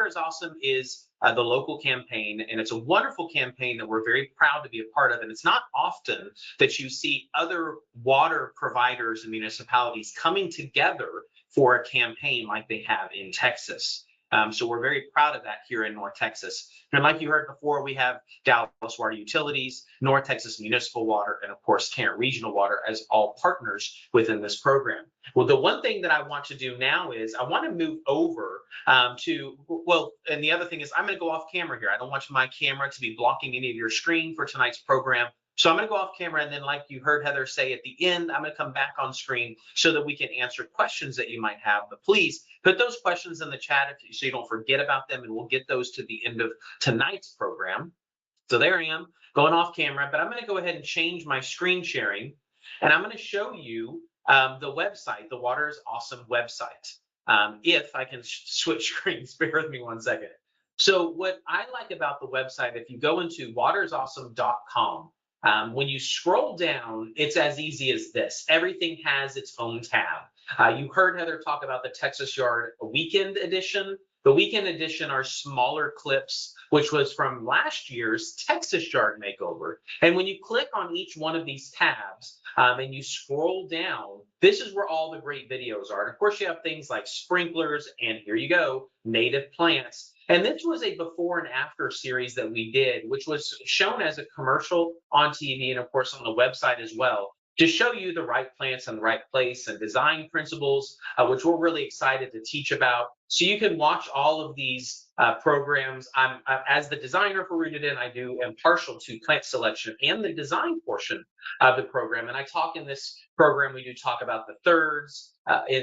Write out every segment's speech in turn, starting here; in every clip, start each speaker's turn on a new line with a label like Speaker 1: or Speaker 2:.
Speaker 1: is Awesome is the local campaign, and it's a wonderful campaign that we're very proud to be a part of. And it's not often that you see other water providers and municipalities coming together for a campaign like they have in Texas. So we're very proud of that here in North Texas. And like you heard before, we have Dallas Water Utilities, North Texas Municipal Water, and of course, Tarrant Regional Water as all partners within this program. Well, the one thing that I want to do now is I want to move over and the other thing is I'm going to go off camera here. I don't want my camera to be blocking any of your screen for tonight's program. So I'm going to go off camera, and then like you heard Heather say at the end, I'm going to come back on screen so that we can answer questions that you might have. But please put those questions in the chat so you don't forget about them, and we'll get those to the end of tonight's program. So there I am going off camera, but I'm going to go ahead and change my screen sharing, and I'm going to show you the website, the Water is Awesome website. If I can switch screens, bear with me one second. So what I like about the website, if you go into waterisawesome.com, when you scroll down, it's as easy as this. Everything has its own tab. You heard Heather talk about the Texas Yard Weekend Edition. The Weekend Edition are smaller clips, which was from last year's Texas Yard Makeover. And when you click on each one of these tabs and you scroll down, this is where all the great videos are. And of course, you have things like sprinklers, and here you go, native plants. And this was a before and after series that we did, which was shown as a commercial on TV and of course on the website as well, to show you the right plants in the right place and design principles, which we're really excited to teach about. So you can watch all of these programs. As the designer for Rooted In, I am partial to plant selection and the design portion of the program. And I talk in this program, we do talk about the thirds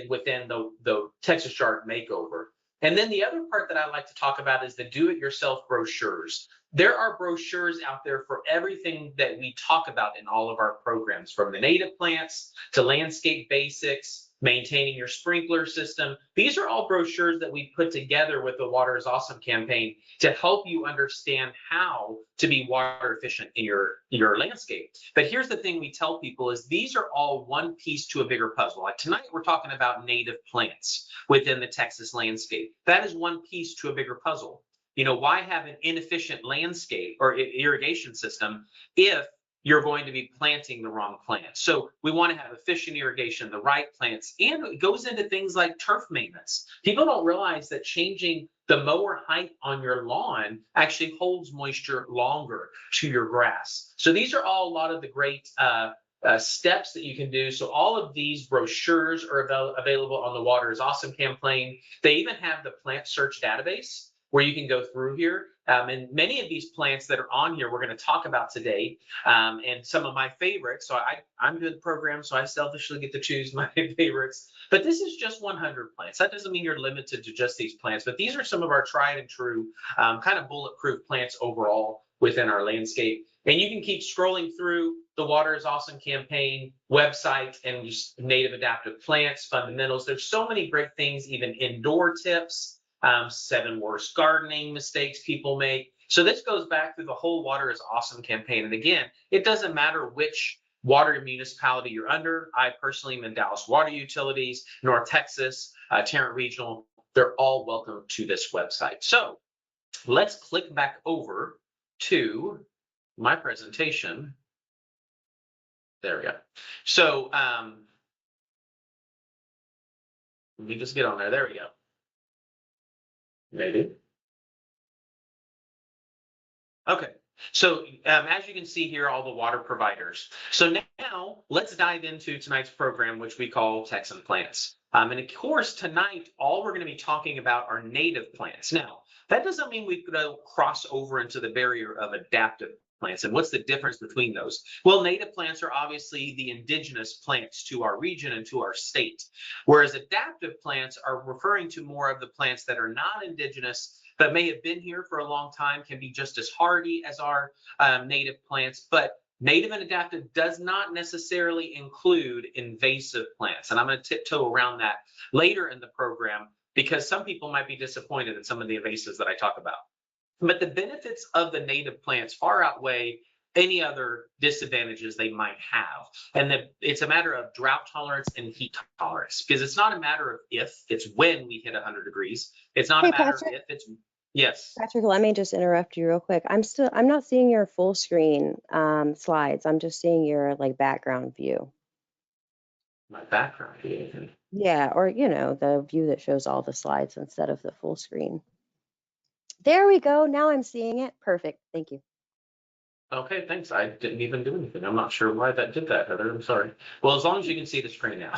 Speaker 1: within the Texas Yard Makeover. And then the other part that I like to talk about is the do-it-yourself brochures. There are brochures out there for everything that we talk about in all of our programs, from the native plants to landscape basics, maintaining your sprinkler system. These are all brochures that we put together with the Water is Awesome campaign to help you understand how to be water efficient in your landscape. But here's the thing we tell people is these are all one piece to a bigger puzzle. Like tonight, we're talking about native plants within the Texas landscape. That is one piece to a bigger puzzle. You know, why have an inefficient landscape or irrigation system if you're going to be planting the wrong plants? So we want to have efficient irrigation, the right plants, and it goes into things like turf maintenance. People don't realize that changing the mower height on your lawn actually holds moisture longer to your grass. So these are all a lot of the great steps that you can do. So all of these brochures are available on the Water is Awesome campaign. They even have the plant search database where you can go through here. And many of these plants that are on here, we're going to talk about today. And some of my favorites. So I'm doing the program, so I selfishly get to choose my favorites. But this is just 100 plants. That doesn't mean you're limited to just these plants, but these are some of our tried and true kind of bulletproof plants overall within our landscape. And you can keep scrolling through the Water is Awesome campaign website and just native adaptive plants, fundamentals. There's so many great things, even indoor tips. 7 worst gardening mistakes people make. So this goes back through the whole Water is Awesome campaign. And again, it doesn't matter which water municipality you're under. I personally am in Dallas Water Utilities, North Texas, Tarrant Regional. They're all welcome to this website. So let's click back over to my presentation. There we go. So let me just get on there. There we go. Maybe. Okay, so as you can see here, all the water providers. So now let's dive into tonight's program, which we call Texan Plants. And of course, tonight, all we're going to be talking about are native plants. Now, that doesn't mean we could cross over into the barrier of adaptive plants. And what's the difference between those? Well, native plants are obviously the indigenous plants to our region and to our state, whereas adaptive plants are referring to more of the plants that are not indigenous, but may have been here for a long time, can be just as hardy as our native plants. But native and adaptive does not necessarily include invasive plants. And I'm going to tiptoe around that later in the program because some people might be disappointed in some of the invasives that I talk about. But the benefits of the native plants far outweigh any other disadvantages they might have. And it's a matter of drought tolerance and heat tolerance, because it's not a matter of if, it's when we hit 100 degrees. It's not a matter of if, it's Yes.
Speaker 2: Patrick, let me just interrupt you real quick. I'm not seeing your full screen slides. I'm just seeing your like background view.
Speaker 1: My background.
Speaker 2: Yeah, or the view that shows all the slides instead of the full screen. There we go. Now I'm seeing it. Perfect. Thank you.
Speaker 1: Okay, thanks. I didn't even do anything. I'm not sure why that did that, Heather. I'm sorry. Well, as long as you can see the screen now,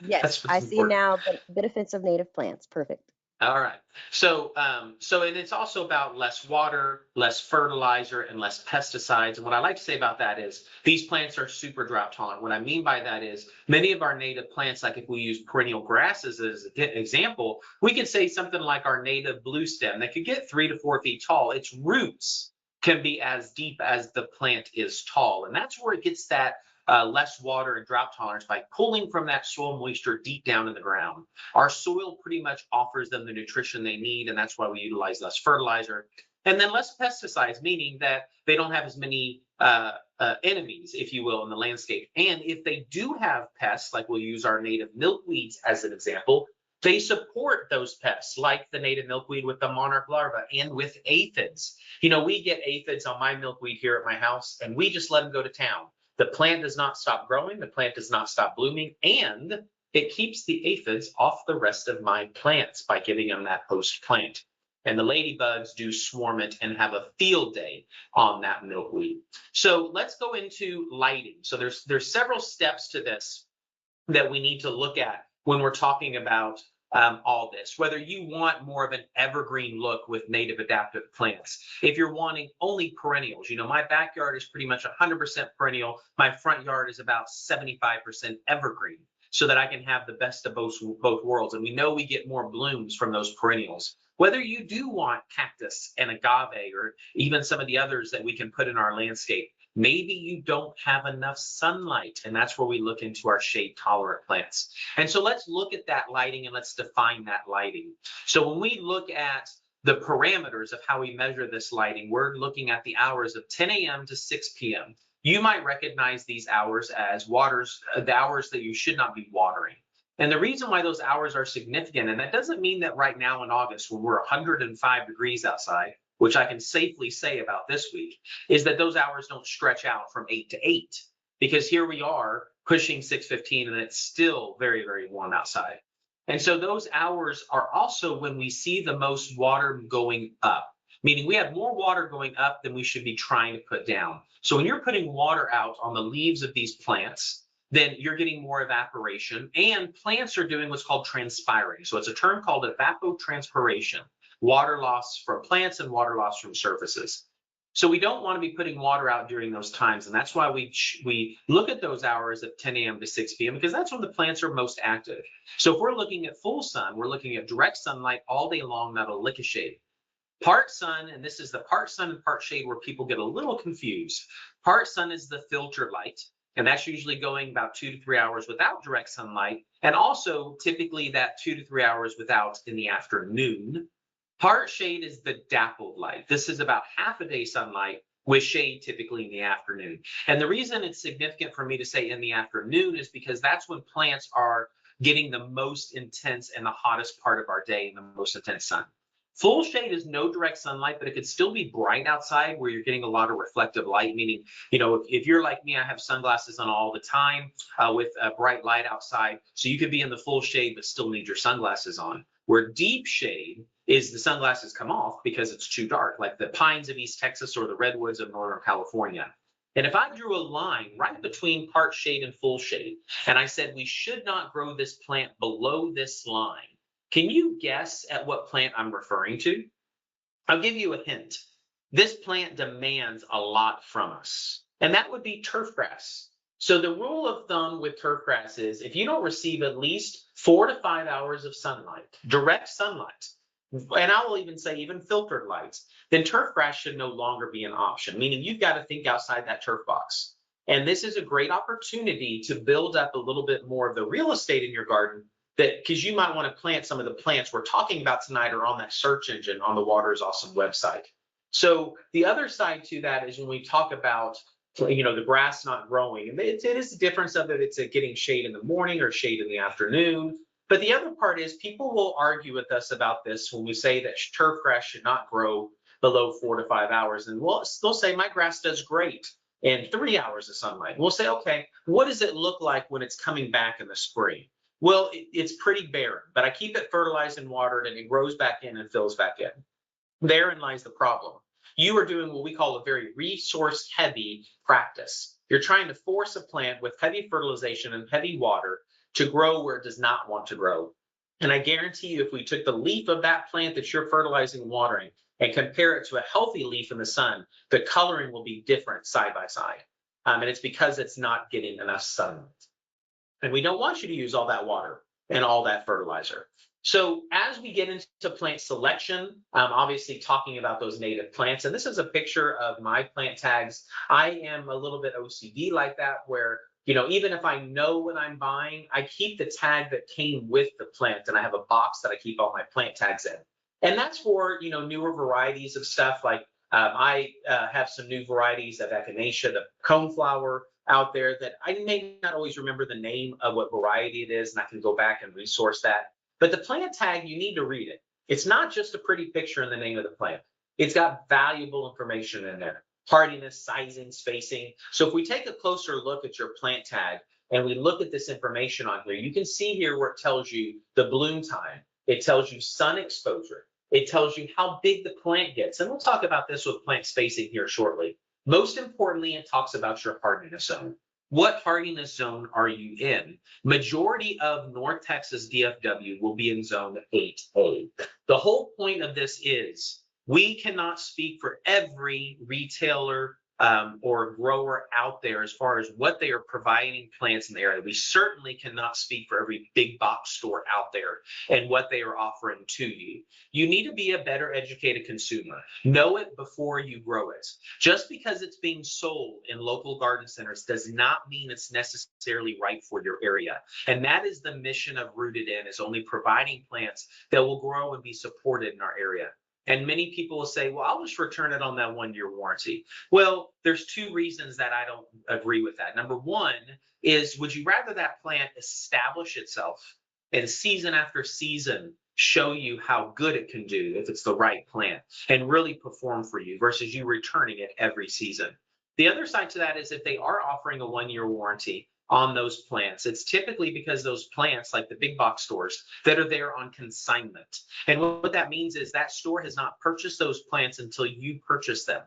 Speaker 2: Yes,
Speaker 1: that's what's
Speaker 2: I see
Speaker 1: important.
Speaker 2: now benefits of native plants. Perfect.
Speaker 1: All right. So and it's also about less water, less fertilizer, and less pesticides. And what I like to say about that is these plants are super drought tolerant. What I mean by that is many of our native plants, like if we use perennial grasses as an example, we could say something like our native blue stem that could get 3 to 4 feet tall. Its roots can be as deep as the plant is tall. And that's where it gets that less water and drought tolerance by pulling from that soil moisture deep down in the ground. Our soil pretty much offers them the nutrition they need, and that's why we utilize less fertilizer. And then less pesticides, meaning that they don't have as many enemies, if you will, in the landscape. And if they do have pests, like we'll use our native milkweeds as an example, they support those pests, like the native milkweed with the monarch larva and with aphids. We get aphids on my milkweed here at my house, and we just let them go to town. The plant does not stop growing, the plant does not stop blooming, and it keeps the aphids off the rest of my plants by giving them that host plant. And the ladybugs do swarm it and have a field day on that milkweed. So let's go into lighting. So there's several steps to this that we need to look at when we're talking about all this, whether you want more of an evergreen look with native adaptive plants. If you're wanting only perennials, my backyard is pretty much 100% perennial. My front yard is about 75% evergreen, so that I can have the best of both worlds. And we know we get more blooms from those perennials. Whether you do want cactus and agave, or even some of the others that we can put in our landscape, maybe you don't have enough sunlight, and that's where we look into our shade tolerant plants. And so let's look at that lighting and let's define that lighting. So when we look at the parameters of how we measure this lighting, we're looking at the hours of 10 a.m. to 6 p.m. You might recognize these hours as the hours that you should not be watering. And the reason why those hours are significant, and that doesn't mean that right now in August, when we're 105 degrees outside, which I can safely say about this week, is that those hours don't stretch out from 8 to 8, because here we are pushing 6:15 and it's still very, very warm outside. And so those hours are also when we see the most water going up, meaning we have more water going up than we should be trying to put down. So when you're putting water out on the leaves of these plants, then you're getting more evaporation, and plants are doing what's called transpiring. So it's a term called evapotranspiration, water loss from plants and water loss from surfaces. So we don't want to be putting water out during those times, and that's why we look at those hours of 10 a.m. to 6 p.m. because that's when the plants are most active. So if we're looking at full sun, we're looking at direct sunlight all day long, that'll lick a shade. Part sun, and this is the part sun and part shade where people get a little confused. Part sun is the filter light, and that's usually going about 2 to 3 hours without direct sunlight, and also typically that 2 to 3 hours without in the afternoon. Part shade is the dappled light. This is about half a day sunlight with shade typically in the afternoon. And the reason it's significant for me to say in the afternoon is because that's when plants are getting the most intense and the hottest part of our day and the most intense sun. Full shade is no direct sunlight, but it could still be bright outside where you're getting a lot of reflective light, meaning, if you're like me, I have sunglasses on all the time with a bright light outside. So you could be in the full shade, but still need your sunglasses on. Where deep shade is the sunglasses come off because it's too dark, like the pines of East Texas or the redwoods of Northern California. And if I drew a line right between part shade and full shade, and I said we should not grow this plant below this line, can you guess at what plant I'm referring to? I'll give you a hint. This plant demands a lot from us, and that would be turfgrass. So the rule of thumb with turfgrass is if you don't receive at least 4 to 5 hours of sunlight, direct sunlight, and I will even say even filtered lights, then turfgrass should no longer be an option, meaning you've got to think outside that turf box. And this is a great opportunity to build up a little bit more of the real estate in your garden, that because you might want to plant some of the plants we're talking about tonight are on that search engine on the Water is Awesome website. So the other side to that is when we talk about the grass not growing, and it is the difference of it. It's getting shade in the morning or shade in the afternoon. But the other part is people will argue with us about this when we say that turf grass should not grow below 4 to 5 hours. And they'll say, my grass does great in 3 hours of sunlight. And we'll say, okay, what does it look like when it's coming back in the spring? Well, it's pretty barren, but I keep it fertilized and watered and it grows back in and fills back in. Therein lies the problem. You are doing what we call a very resource heavy practice. You're trying to force a plant with heavy fertilization and heavy water to grow where it does not want to grow. And I guarantee you, if we took the leaf of that plant that you're fertilizing and watering and compare it to a healthy leaf in the sun, the coloring will be different side by side. And it's because it's not getting enough sunlight. And we don't want you to use all that water and all that fertilizer. So as we get into plant selection, obviously talking about those native plants, and this is a picture of my plant tags. I am a little bit OCD like that, where even if I know what I'm buying, I keep the tag that came with the plant, and I have a box that I keep all my plant tags in. And that's for newer varieties of stuff. Like I have some new varieties of echinacea, the coneflower out there, that I may not always remember the name of what variety it is, and I can go back and resource that. But the plant tag, you need to read it. It's not just a pretty picture and the name of the plant. It's got valuable information in there. Hardiness, sizing, spacing. So if we take a closer look at your plant tag and we look at this information on here, you can see here where it tells you the bloom time. It tells you sun exposure. It tells you how big the plant gets. And we'll talk about this with plant spacing here shortly. Most importantly, it talks about your hardiness zone. What hardiness zone are you in? Majority of North Texas DFW will be in zone 8A. The whole point of this is we cannot speak for every retailer or grower out there as far as what they are providing plants in the area. We certainly cannot speak for every big box store out there and what they are offering to you. You need to be a better educated consumer. Know it before you grow it. Just because it's being sold in local garden centers does not mean it's necessarily right for your area. And that is the mission of Rooted In, is only providing plants that will grow and be supported in our area. And many people will say, well, I'll just return it on that 1-year warranty. Well, there's 2 reasons that I don't agree with that. Number one is, would you rather that plant establish itself and season after season show you how good it can do if it's the right plant and really perform for you, versus you returning it every season? The other side to that is, if they are offering a 1-year warranty on those plants, it's typically because those plants, like the big box stores, that are there on consignment. And what that means is that store has not purchased those plants until you purchase them.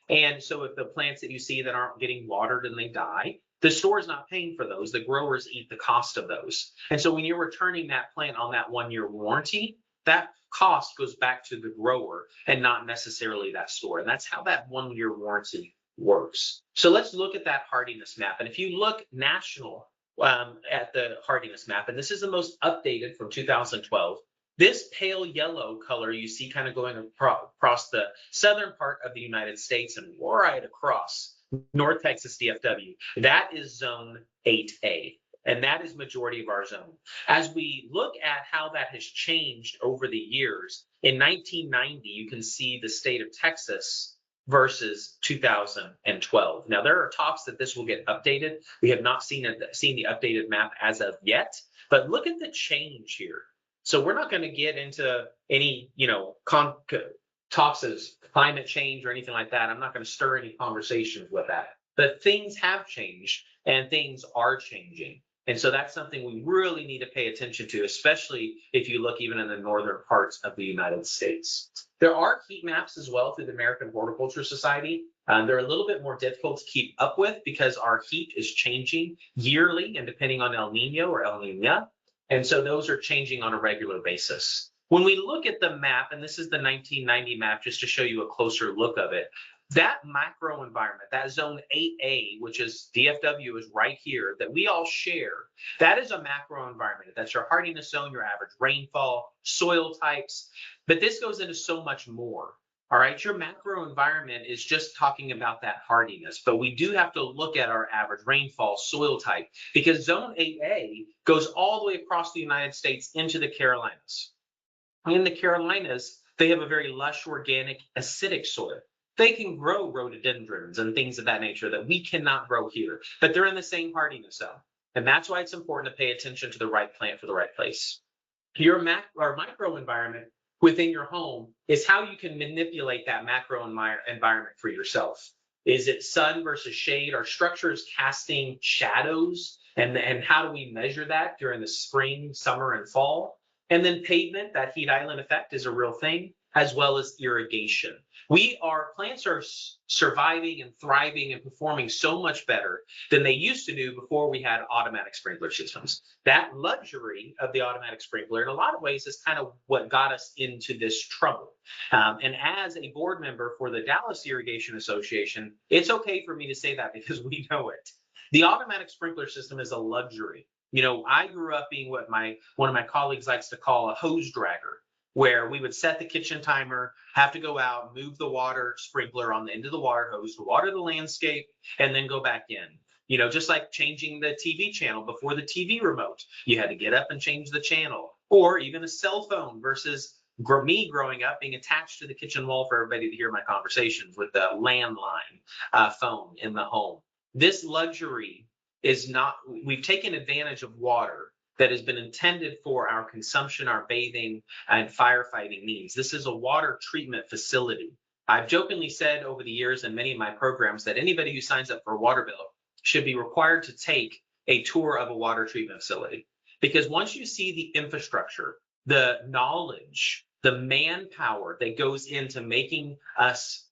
Speaker 1: And so if the plants that you see that aren't getting watered and they die, the store is not paying for those. The growers eat the cost of those. And so when you're returning that plant on that 1-year warranty, that cost goes back to the grower and not necessarily that store. And that's how that 1-year warranty works. So let's look at that hardiness map. And if you look national at the hardiness map, and this is the most updated from 2012, this pale yellow color you see kind of going across the southern part of the United States and right across North Texas DFW, that is zone 8A. And that is majority of our zone. As we look at how that has changed over the years, in 1990, you can see the state of Texas versus 2012. Now, there are talks that this will get updated. We have not seen the updated map as of yet, but look at the change here. So we're not going to get into any, talks as climate change or anything like that. I'm not going to stir any conversations with that. But things have changed and things are changing. And so that's something we really need to pay attention to, especially if you look even in the northern parts of the United States. There are heat maps as well through the American Horticulture Society. They're a little bit more difficult to keep up with because our heat is changing yearly and depending on El Nino or El Nina. And so those are changing on a regular basis. When we look at the map, and this is the 1990 map, just to show you a closer look of it, that macro environment, that zone 8A, which is DFW, is right here, that we all share. That is a macro environment. That's your hardiness zone, your average rainfall, soil types. But this goes into so much more. All right, your macro environment is just talking about that hardiness, but we do have to look at our average rainfall, soil type, because zone 8A goes all the way across the United States into the Carolinas. In the Carolinas, they have a very lush, organic, acidic soil. They can grow rhododendrons and things of that nature that we cannot grow here, but they're in the same hardiness zone. And that's why it's important to pay attention to the right plant for the right place. Your macro or micro environment within your home is how you can manipulate that macro environment for yourself. Is it sun versus shade? Are structures casting shadows? And how do we measure that during the spring, summer, and fall? And then pavement, that heat island effect is a real thing, as well as irrigation. Plants are surviving and thriving and performing so much better than they used to do before we had automatic sprinkler systems. That luxury of the automatic sprinkler, in a lot of ways, is kind of what got us into this trouble. And as a board member for the Dallas Irrigation Association, it's okay for me to say that because we know it. The automatic sprinkler system is a luxury. You know, I grew up being what one of my colleagues likes to call a hose dragger, where we would set the kitchen timer, have to go out, move the water sprinkler on the end of the water hose to water the landscape, and then go back in. You know, just like changing the TV channel before the TV remote, you had to get up and change the channel. Or even a cell phone versus me growing up being attached to the kitchen wall for everybody to hear my conversations with the landline phone in the home. This luxury is not, we've taken advantage of water that has been intended for our consumption, our bathing, and firefighting needs. This is a water treatment facility. I've jokingly said over the years in many of my programs that anybody who signs up for a water bill should be required to take a tour of a water treatment facility. Because once you see the infrastructure, the knowledge, the manpower that goes into making us,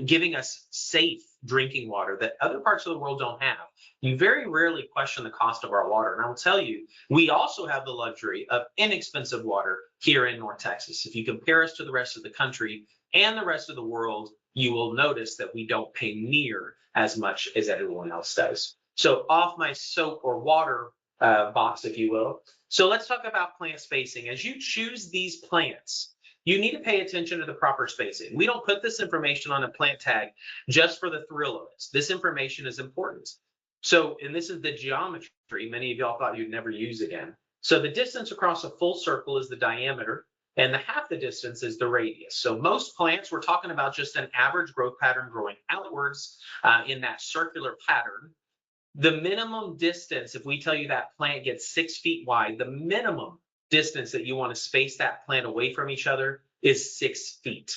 Speaker 1: giving us safe drinking water that other parts of the world don't have, you very rarely question the cost of our water. And I will tell you, we also have the luxury of inexpensive water here in North Texas. If you compare us to the rest of the country and the rest of the world, you will notice that we don't pay near as much as everyone else does. So off my soap or water box, if you will. So let's talk about plant spacing. As you choose these plants, you need to pay attention to the proper spacing. We don't put this information on a plant tag just for the thrill of it. This information is important. So, and this is the geometry many of y'all thought you'd never use again. So the distance across a full circle is the diameter, and the half the distance is the radius. So most plants, we're talking about just an average growth pattern growing outwards in that circular pattern. The minimum distance, if we tell you that plant gets 6 feet wide, the minimum distance that you want to space that plant away from each other is 6 feet.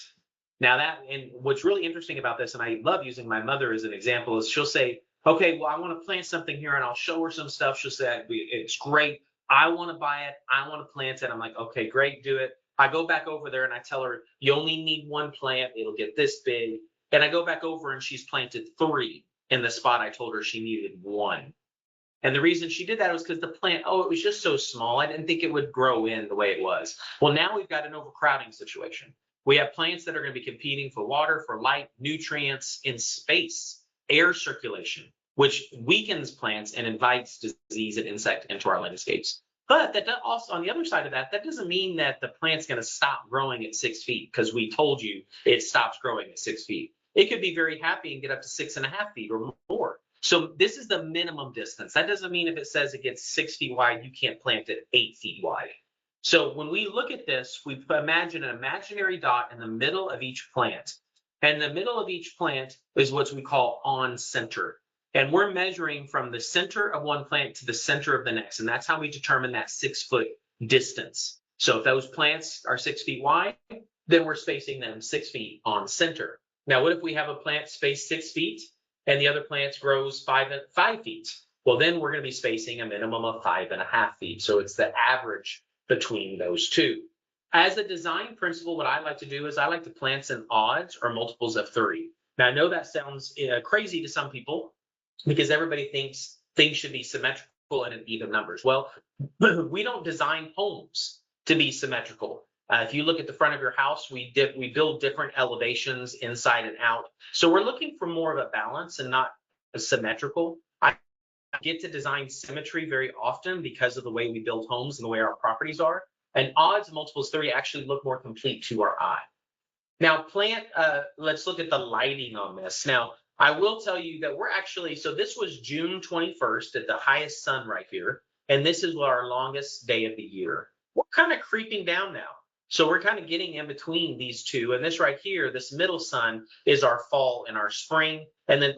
Speaker 1: Now and what's really interesting about this, and I love using my mother as an example, is she'll say, okay, well, I want to plant something here, and I'll show her some stuff. She'll say, it's great. I want to buy it. I want to plant it. I'm like, okay, great, do it. I go back over there and I tell her, you only need one plant. It'll get this big. And I go back over and she's planted 3 in the spot I told her she needed 1. And the reason she did that was because the plant, it was just so small. I didn't think it would grow in the way it was. Well, now we've got an overcrowding situation. We have plants that are going to be competing for water, for light, nutrients, in space, air circulation, which weakens plants and invites disease and insect into our landscapes. But that also, on the other side of that, that doesn't mean that the plant's going to stop growing at 6 feet because we told you it stops growing at 6 feet. It could be very happy and get up to 6.5 feet or more. So this is the minimum distance. That doesn't mean if it says it gets 6 feet wide, you can't plant it 8 feet wide. So when we look at this, we imagine an imaginary dot in the middle of each plant. And the middle of each plant is what we call on center. And we're measuring from the center of one plant to the center of the next. And that's how we determine that 6 foot distance. So if those plants are 6 feet wide, then we're spacing them 6 feet on center. Now, what if we have a plant spaced 6 feet and the other plant grows 5 feet? Well, then we're going to be spacing a minimum of 5.5 feet. So it's the average between those two. As a design principle, what I like to do is I like to plant in odds or multiples of 3. Now, I know that sounds crazy to some people because everybody thinks things should be symmetrical and in even numbers. Well, we don't design homes to be symmetrical. If you look at the front of your house, we build different elevations inside and out. So we're looking for more of a balance and not a symmetrical. I get to design symmetry very often because of the way we build homes and the way our properties are. And odds multiples 3 actually look more complete to our eye. Now, let's look at the lighting on this. Now, I will tell you that we're actually, so this was June 21st at the highest sun right here. And this is our longest day of the year. We're kind of creeping down now. So we're kind of getting in between these two. And this right here, this middle sun is our fall and our spring. And then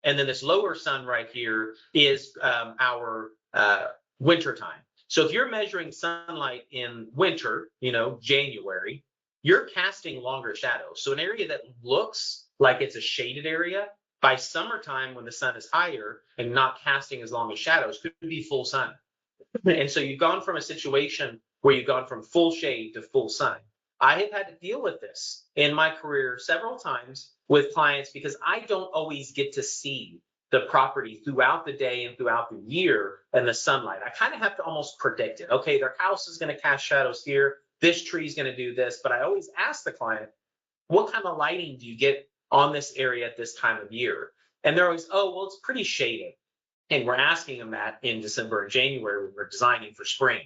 Speaker 1: this lower sun right here is our winter time. So if you're measuring sunlight in winter, January, you're casting longer shadows. So an area that looks like it's a shaded area, by summertime when the sun is higher and not casting as long as shadows, could be full sun. And so you've gone from a situation where you've gone from full shade to full sun. I have had to deal with this in my career several times with clients because I don't always get to see the property throughout the day and throughout the year and the sunlight. I kind of have to almost predict it. Okay, their house is going to cast shadows here. This tree is going to do this. But I always ask the client, what kind of lighting do you get on this area at this time of year? And they're always, oh, well, it's pretty shaded. And we're asking them that in December and January when we're designing for spring.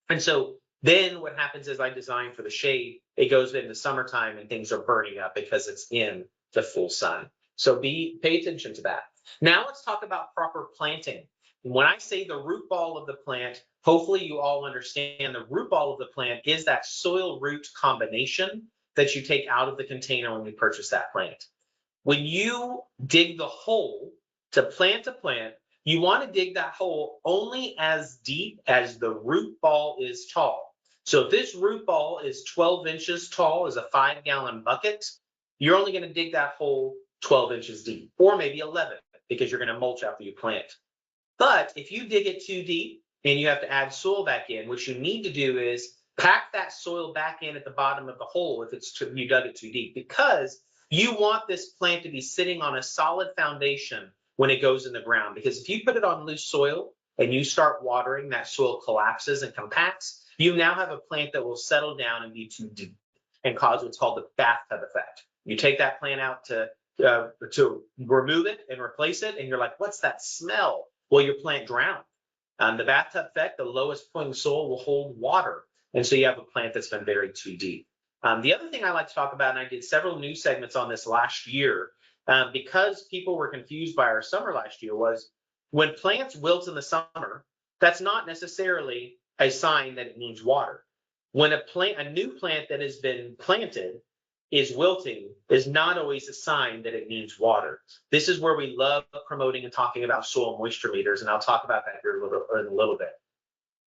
Speaker 1: And so then what happens is I design for the shade. It goes into summertime and things are burning up because it's in the full sun. So pay attention to that. Now let's talk about proper planting. When I say the root ball of the plant, hopefully you all understand the root ball of the plant is that soil root combination that you take out of the container when you purchase that plant. When you dig the hole to plant a plant, you want to dig that hole only as deep as the root ball is tall. So if this root ball is 12 inches tall as a 5-gallon bucket, you're only going to dig that hole 12 inches deep, or maybe 11, because you're going to mulch after you plant. But if you dig it too deep and you have to add soil back in, what you need to do is pack that soil back in at the bottom of the hole if you dug it too deep, because you want this plant to be sitting on a solid foundation when it goes in the ground. Because if you put it on loose soil and you start watering, that soil collapses and compacts. You now have a plant that will settle down and be too deep and cause what's called the bathtub effect. You take that plant out to remove it and replace it, and you're like, what's that smell? Well, your plant drowned. The bathtub effect, the lowest point of soil will hold water. And so you have a plant that's been buried too deep. The other thing I like to talk about, and I did several news segments on this last year, because people were confused by our summer last year, was when plants wilt in the summer, that's not necessarily a sign that it needs water. When a new plant that has been planted is wilting is not always a sign that it needs water. This is where we love promoting and talking about soil moisture meters, and I'll talk about that here in a little bit.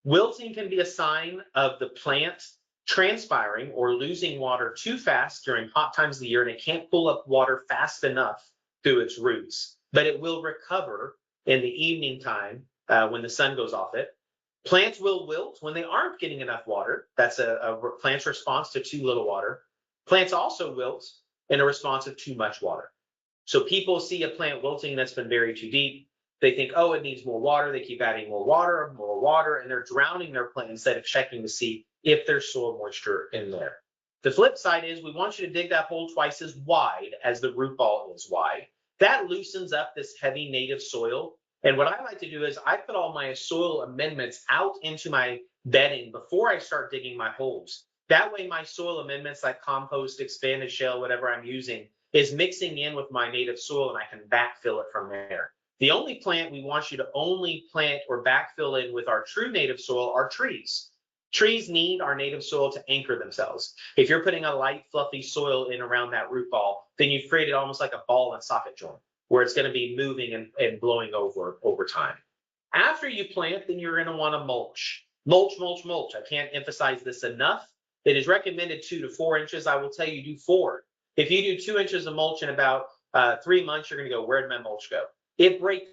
Speaker 1: Wilting can be a sign of the plant transpiring or losing water too fast during hot times of the year, and it can't pull up water fast enough through its roots, but it will recover in the evening time when the sun goes off it. Plants will wilt when they aren't getting enough water. That's a plant's response to too little water. Plants also wilt in a response of too much water. So people see a plant wilting that's been buried too deep. They think, oh, it needs more water. They keep adding more water, and they're drowning their plant instead of checking to see if there's soil moisture in there. The flip side is we want you to dig that hole twice as wide as the root ball is wide. That loosens up this heavy native soil. And what I like to do is I put all my soil amendments out into my bedding before I start digging my holes. That way my soil amendments like compost, expanded shale, whatever I'm using, is mixing in with my native soil, and I can backfill it from there. The only plant we want you to only plant or backfill in with our true native soil are trees. Trees need our native soil to anchor themselves. If you're putting a light, fluffy soil in around that root ball, then you've created almost like a ball and socket joint where it's going to be moving and blowing over time. After you plant, then you're going to want to mulch. Mulch. I can't emphasize this enough. It is recommended 2 to 4 inches. I will tell you, do 4. If you do 2 inches of mulch in about 3 months, you're going to go, where did my mulch go? It breaks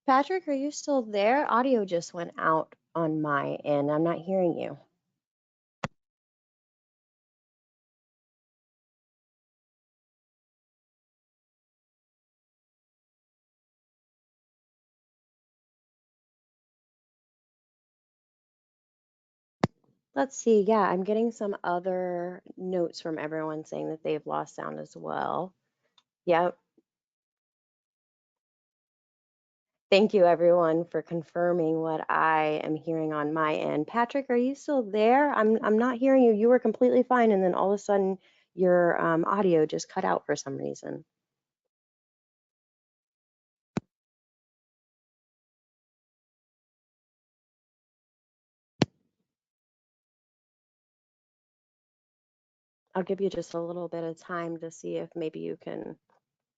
Speaker 2: Patrick, are you still there? Audio just went out on my end. I'm not hearing you. Let's see. Yeah, I'm getting some other notes from everyone saying that they've lost sound as well. Yep. Thank you, everyone, for confirming what I am hearing on my end. Patrick, are you still there? I'm not hearing you. You were completely fine, and then all of a sudden, your audio just cut out for some reason. I'll give you just a little bit of time to see if maybe you can,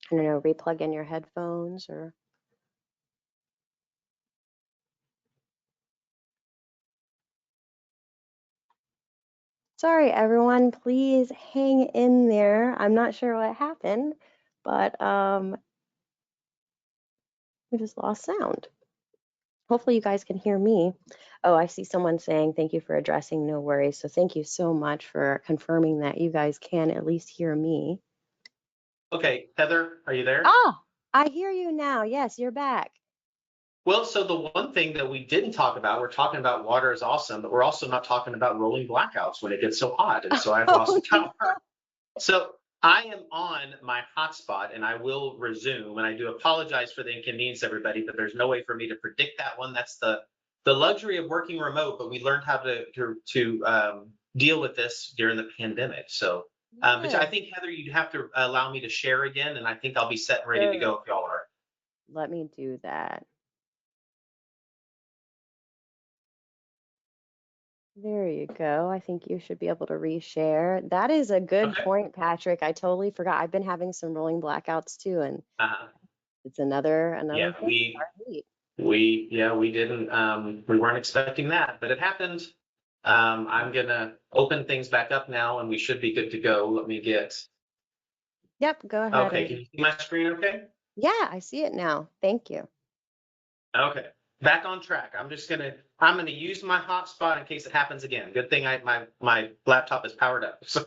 Speaker 2: I don't know, replug in your headphones or. Sorry, everyone, please hang in there. I'm not sure what happened, but we just lost sound. Hopefully you guys can hear me. Oh, I see someone saying thank you for addressing, no worries. So thank you so much for confirming that you guys can at least hear me.
Speaker 1: Okay, Heather, are you there?
Speaker 2: Ah, I hear you now. Yes, you're back.
Speaker 1: Well, so the one thing that we didn't talk about, we're talking about water is awesome, but we're also not talking about rolling blackouts when it gets so hot. And so I've lost
Speaker 2: Oh,
Speaker 1: power. So I am on my hotspot and I will resume. And I do apologize for the inconvenience, everybody, but there's no way for me to predict that one. That's the luxury of working remote, but we learned how to deal with this during the pandemic. So, but I
Speaker 2: yeah.
Speaker 1: think, Heather, you'd have to allow me to share again, and I think I'll be set and ready to
Speaker 2: Sure.
Speaker 1: go if y'all are.
Speaker 2: Let me do that. There you go. I think you should be able to reshare. That is a good
Speaker 1: Okay.
Speaker 2: point, Patrick. I totally forgot. I've been having some rolling blackouts too, and it's another
Speaker 1: Yeah,
Speaker 2: thing.
Speaker 1: we didn't we weren't expecting that, but it happened. I'm gonna open things back up now, and we should be good to go. Let me get.
Speaker 2: Yep, go ahead
Speaker 1: Okay, can
Speaker 2: and
Speaker 1: you see my screen? Okay.
Speaker 2: yeah, I see it now. Thank you.
Speaker 1: Okay, back on track. I'm gonna use my hotspot in case it happens again. Good thing my laptop is powered up. So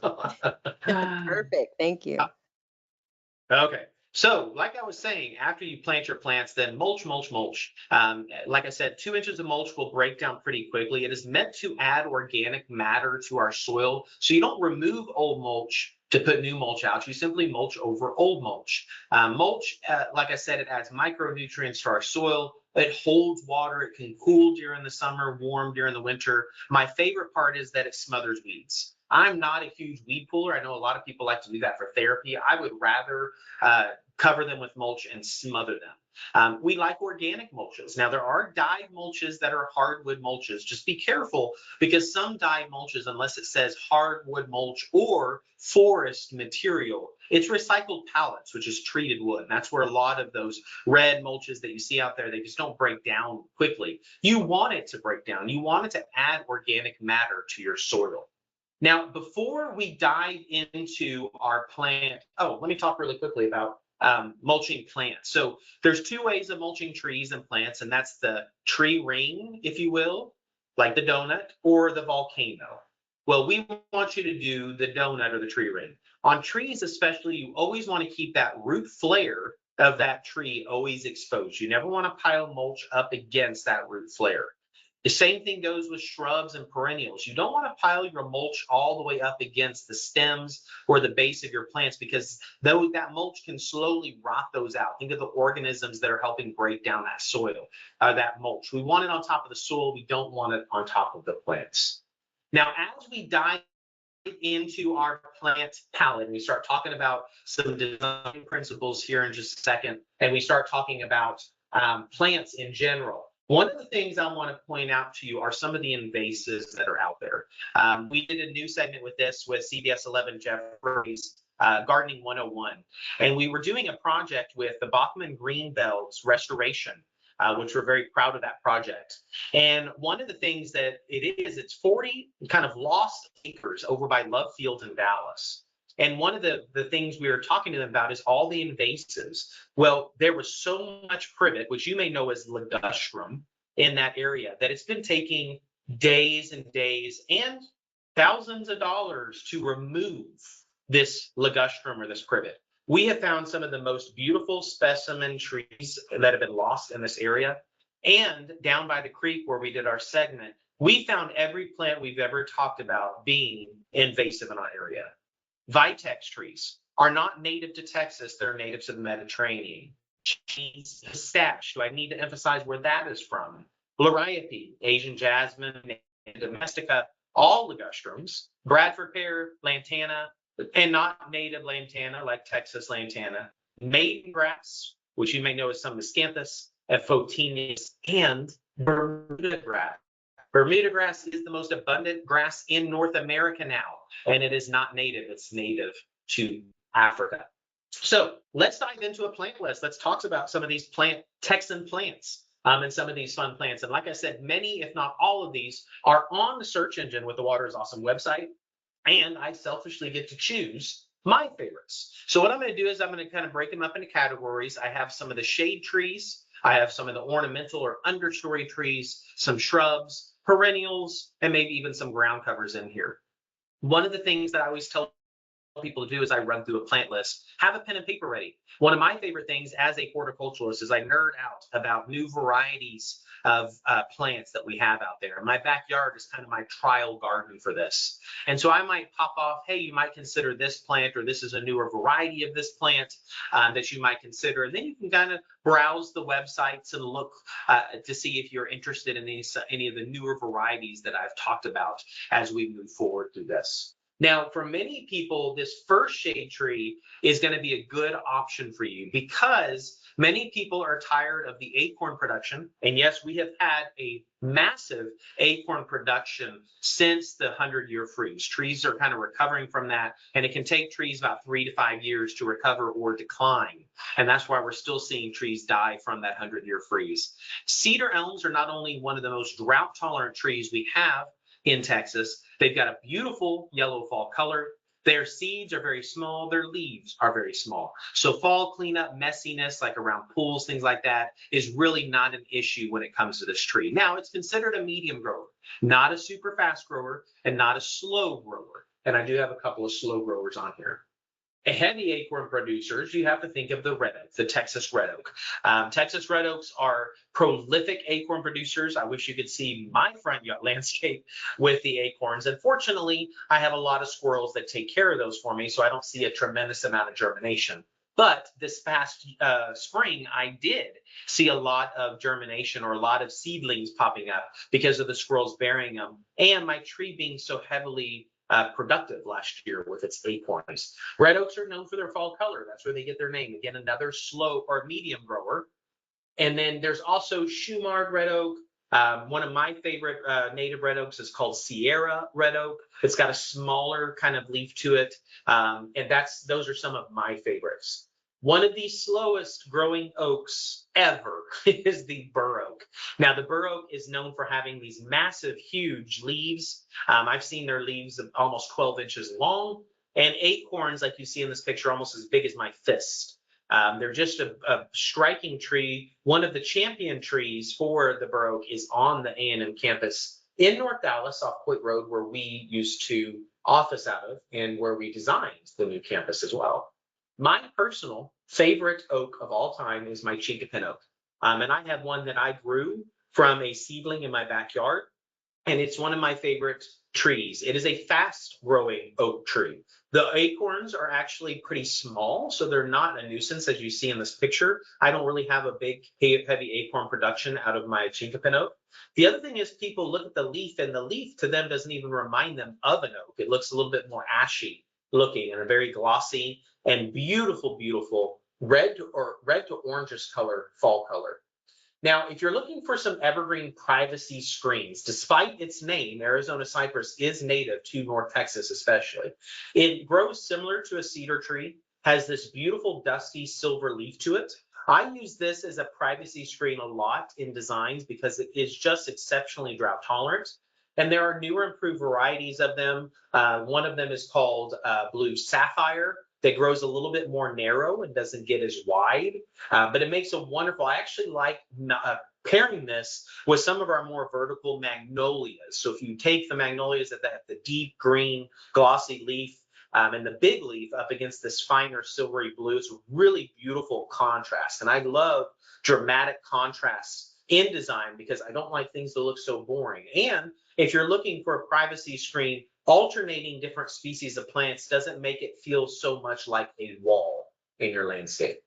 Speaker 2: Perfect. Thank you.
Speaker 1: okay. So, like I was saying, after you plant your plants, then mulch, mulch, mulch. Like I said, 2 inches of mulch will break down pretty quickly. It is meant to add organic matter to our soil. So you don't remove old mulch to put new mulch out. You simply mulch over old mulch. Mulch, like I said, it adds micronutrients to our soil. It holds water. It can cool during the summer, warm during the winter. My favorite part is that it smothers weeds. I'm not a huge weed puller. I know a lot of people like to do that for therapy. I would rather cover them with mulch and smother them. We like organic mulches. Now, there are dyed mulches that are hardwood mulches. Just be careful because some dyed mulches, unless it says hardwood mulch or forest material, it's recycled pallets, which is treated wood. And that's where a lot of those red mulches that you see out there, they just don't break down quickly. You want it to break down. You want it to add organic matter to your soil. Now, before we dive into our plant, let me talk really quickly about mulching plants. So there's two ways of mulching trees and plants, and that's the tree ring, if you will, like the donut, or the volcano. Well, we want you to do the donut or the tree ring. On trees especially, you always want to keep that root flare of that tree always exposed. You never want to pile mulch up against that root flare. The same thing goes with shrubs and perennials. You don't want to pile your mulch all the way up against the stems or the base of your plants because that mulch can slowly rot those out. Think of the organisms that are helping break down that soil, that mulch. We want it on top of the soil. We don't want it on top of the plants. Now, as we dive into our plant palette and we start talking about some design principles here in just a second, and we start talking about plants in general. One of the things I want to point out to you are some of the invasives that are out there. We did a new segment with this with CBS 11 Jeffrey's Gardening 101, and we were doing a project with the Bachman Greenbelts Restoration, which we're very proud of that project. And one of the things that it's 40 kind of lost acres over by Love Field in Dallas. And one of the things we were talking to them about is all the invasives. Well, there was so much privet, which you may know as ligustrum, in that area that it's been taking days and days and thousands of dollars to remove this ligustrum or this privet. We have found some of the most beautiful specimen trees that have been lost in this area. And down by the creek where we did our segment, We found every plant we've ever talked about being invasive in our area. Vitex trees are not native to Texas, they're native to the Mediterranean. Pistache, do I need to emphasize where that is from? Liriope, Asian jasmine, domestica, all ligustrums, Bradford pear, lantana, and not native lantana like Texas lantana, maiden grass, which you may know as some miscanthus, Photinis, and Bermuda grass. Bermuda grass is the most abundant grass in North America now, and it is not native, it's native to Africa. So let's dive into a plant list. Let's talk about some of these Texan plants and some of these fun plants. And like I said, many, if not all of these, are on the search engine with the Water is Awesome website. And I selfishly get to choose my favorites. So what I'm going to do is I'm going to kind of break them up into categories. I have some of the shade trees. I have some of the ornamental or understory trees, some shrubs, perennials, and maybe even some ground covers in here. One of the things that I always tell people to do as I run through a plant list, have a pen and paper ready. One of my favorite things as a horticulturalist is I nerd out about new varieties of plants that we have out there. My backyard is kind of my trial garden for this. And so I might pop off, hey, you might consider this plant, or this is a newer variety of this plant that you might consider. And then you can kind of browse the websites and look to see if you're interested in any of the newer varieties that I've talked about as we move forward through this. Now, for many people, this first shade tree is going to be a good option for you because many people are tired of the acorn production. And yes, we have had a massive acorn production since the 100-year freeze. Trees are kind of recovering from that, and it can take trees about 3 to 5 years to recover or decline. And that's why we're still seeing trees die from that 100-year freeze. Cedar elms are not only one of the most drought-tolerant trees we have in Texas. They've got a beautiful yellow fall color. Their seeds are very small. Their leaves are very small. So fall cleanup, messiness, like around pools, things like that, is really not an issue when it comes to this tree. Now, it's considered a medium grower, not a super fast grower and not a slow grower. And I do have a couple of slow growers on here. Heavy acorn producers, you have to think of the red oak, the Texas red oak. Texas red oaks are prolific acorn producers. I wish you could see my front yard landscape with the acorns. Unfortunately, I have a lot of squirrels that take care of those for me, so I don't see a tremendous amount of germination. But this past spring, I did see a lot of germination or a lot of seedlings popping up because of the squirrels burying them and my tree being so heavily productive last year with its acorns. Red oaks are known for their fall color. That's where they get their name. Again, another slow or medium grower. And then there's also Shumard red oak. One of my favorite native red oaks is called Sierra red oak. It's got a smaller kind of leaf to it. And those are some of my favorites. One of the slowest growing oaks ever is the bur oak. Now, the bur oak is known for having these massive, huge leaves. I've seen their leaves almost 12 inches long, and acorns, like you see in this picture, almost as big as my fist. They're just a striking tree. One of the champion trees for the bur oak is on the A&M campus in North Dallas off Coit Road, where we used to office out of and where we designed the new campus as well. My personal favorite oak of all time is my chinkapin oak. And I have one that I grew from a seedling in my backyard, and it's one of my favorite trees. It is a fast growing oak tree. The acorns are actually pretty small, so they're not a nuisance as you see in this picture. I don't really have a big heavy acorn production out of my chinkapin oak. The other thing is people look at the leaf, and the leaf to them doesn't even remind them of an oak. It looks a little bit more ashy looking and a very glossy and beautiful, beautiful red to orangish color, fall color. Now, if you're looking for some evergreen privacy screens, despite its name, Arizona cypress is native to North Texas especially. It grows similar to a cedar tree, has this beautiful dusty silver leaf to it. I use this as a privacy screen a lot in designs because it is just exceptionally drought tolerant. And there are newer improved varieties of them. One of them is called Blue Sapphire. That grows a little bit more narrow and doesn't get as wide, but it makes a wonderful, I actually like pairing this with some of our more vertical magnolias. So if you take the magnolias that have the deep green glossy leaf and the big leaf up against this finer silvery blue, it's a really beautiful contrast. And I love dramatic contrasts in design because I don't like things that look so boring. And if you're looking for a privacy screen, alternating different species of plants doesn't make it feel so much like a wall in your landscape.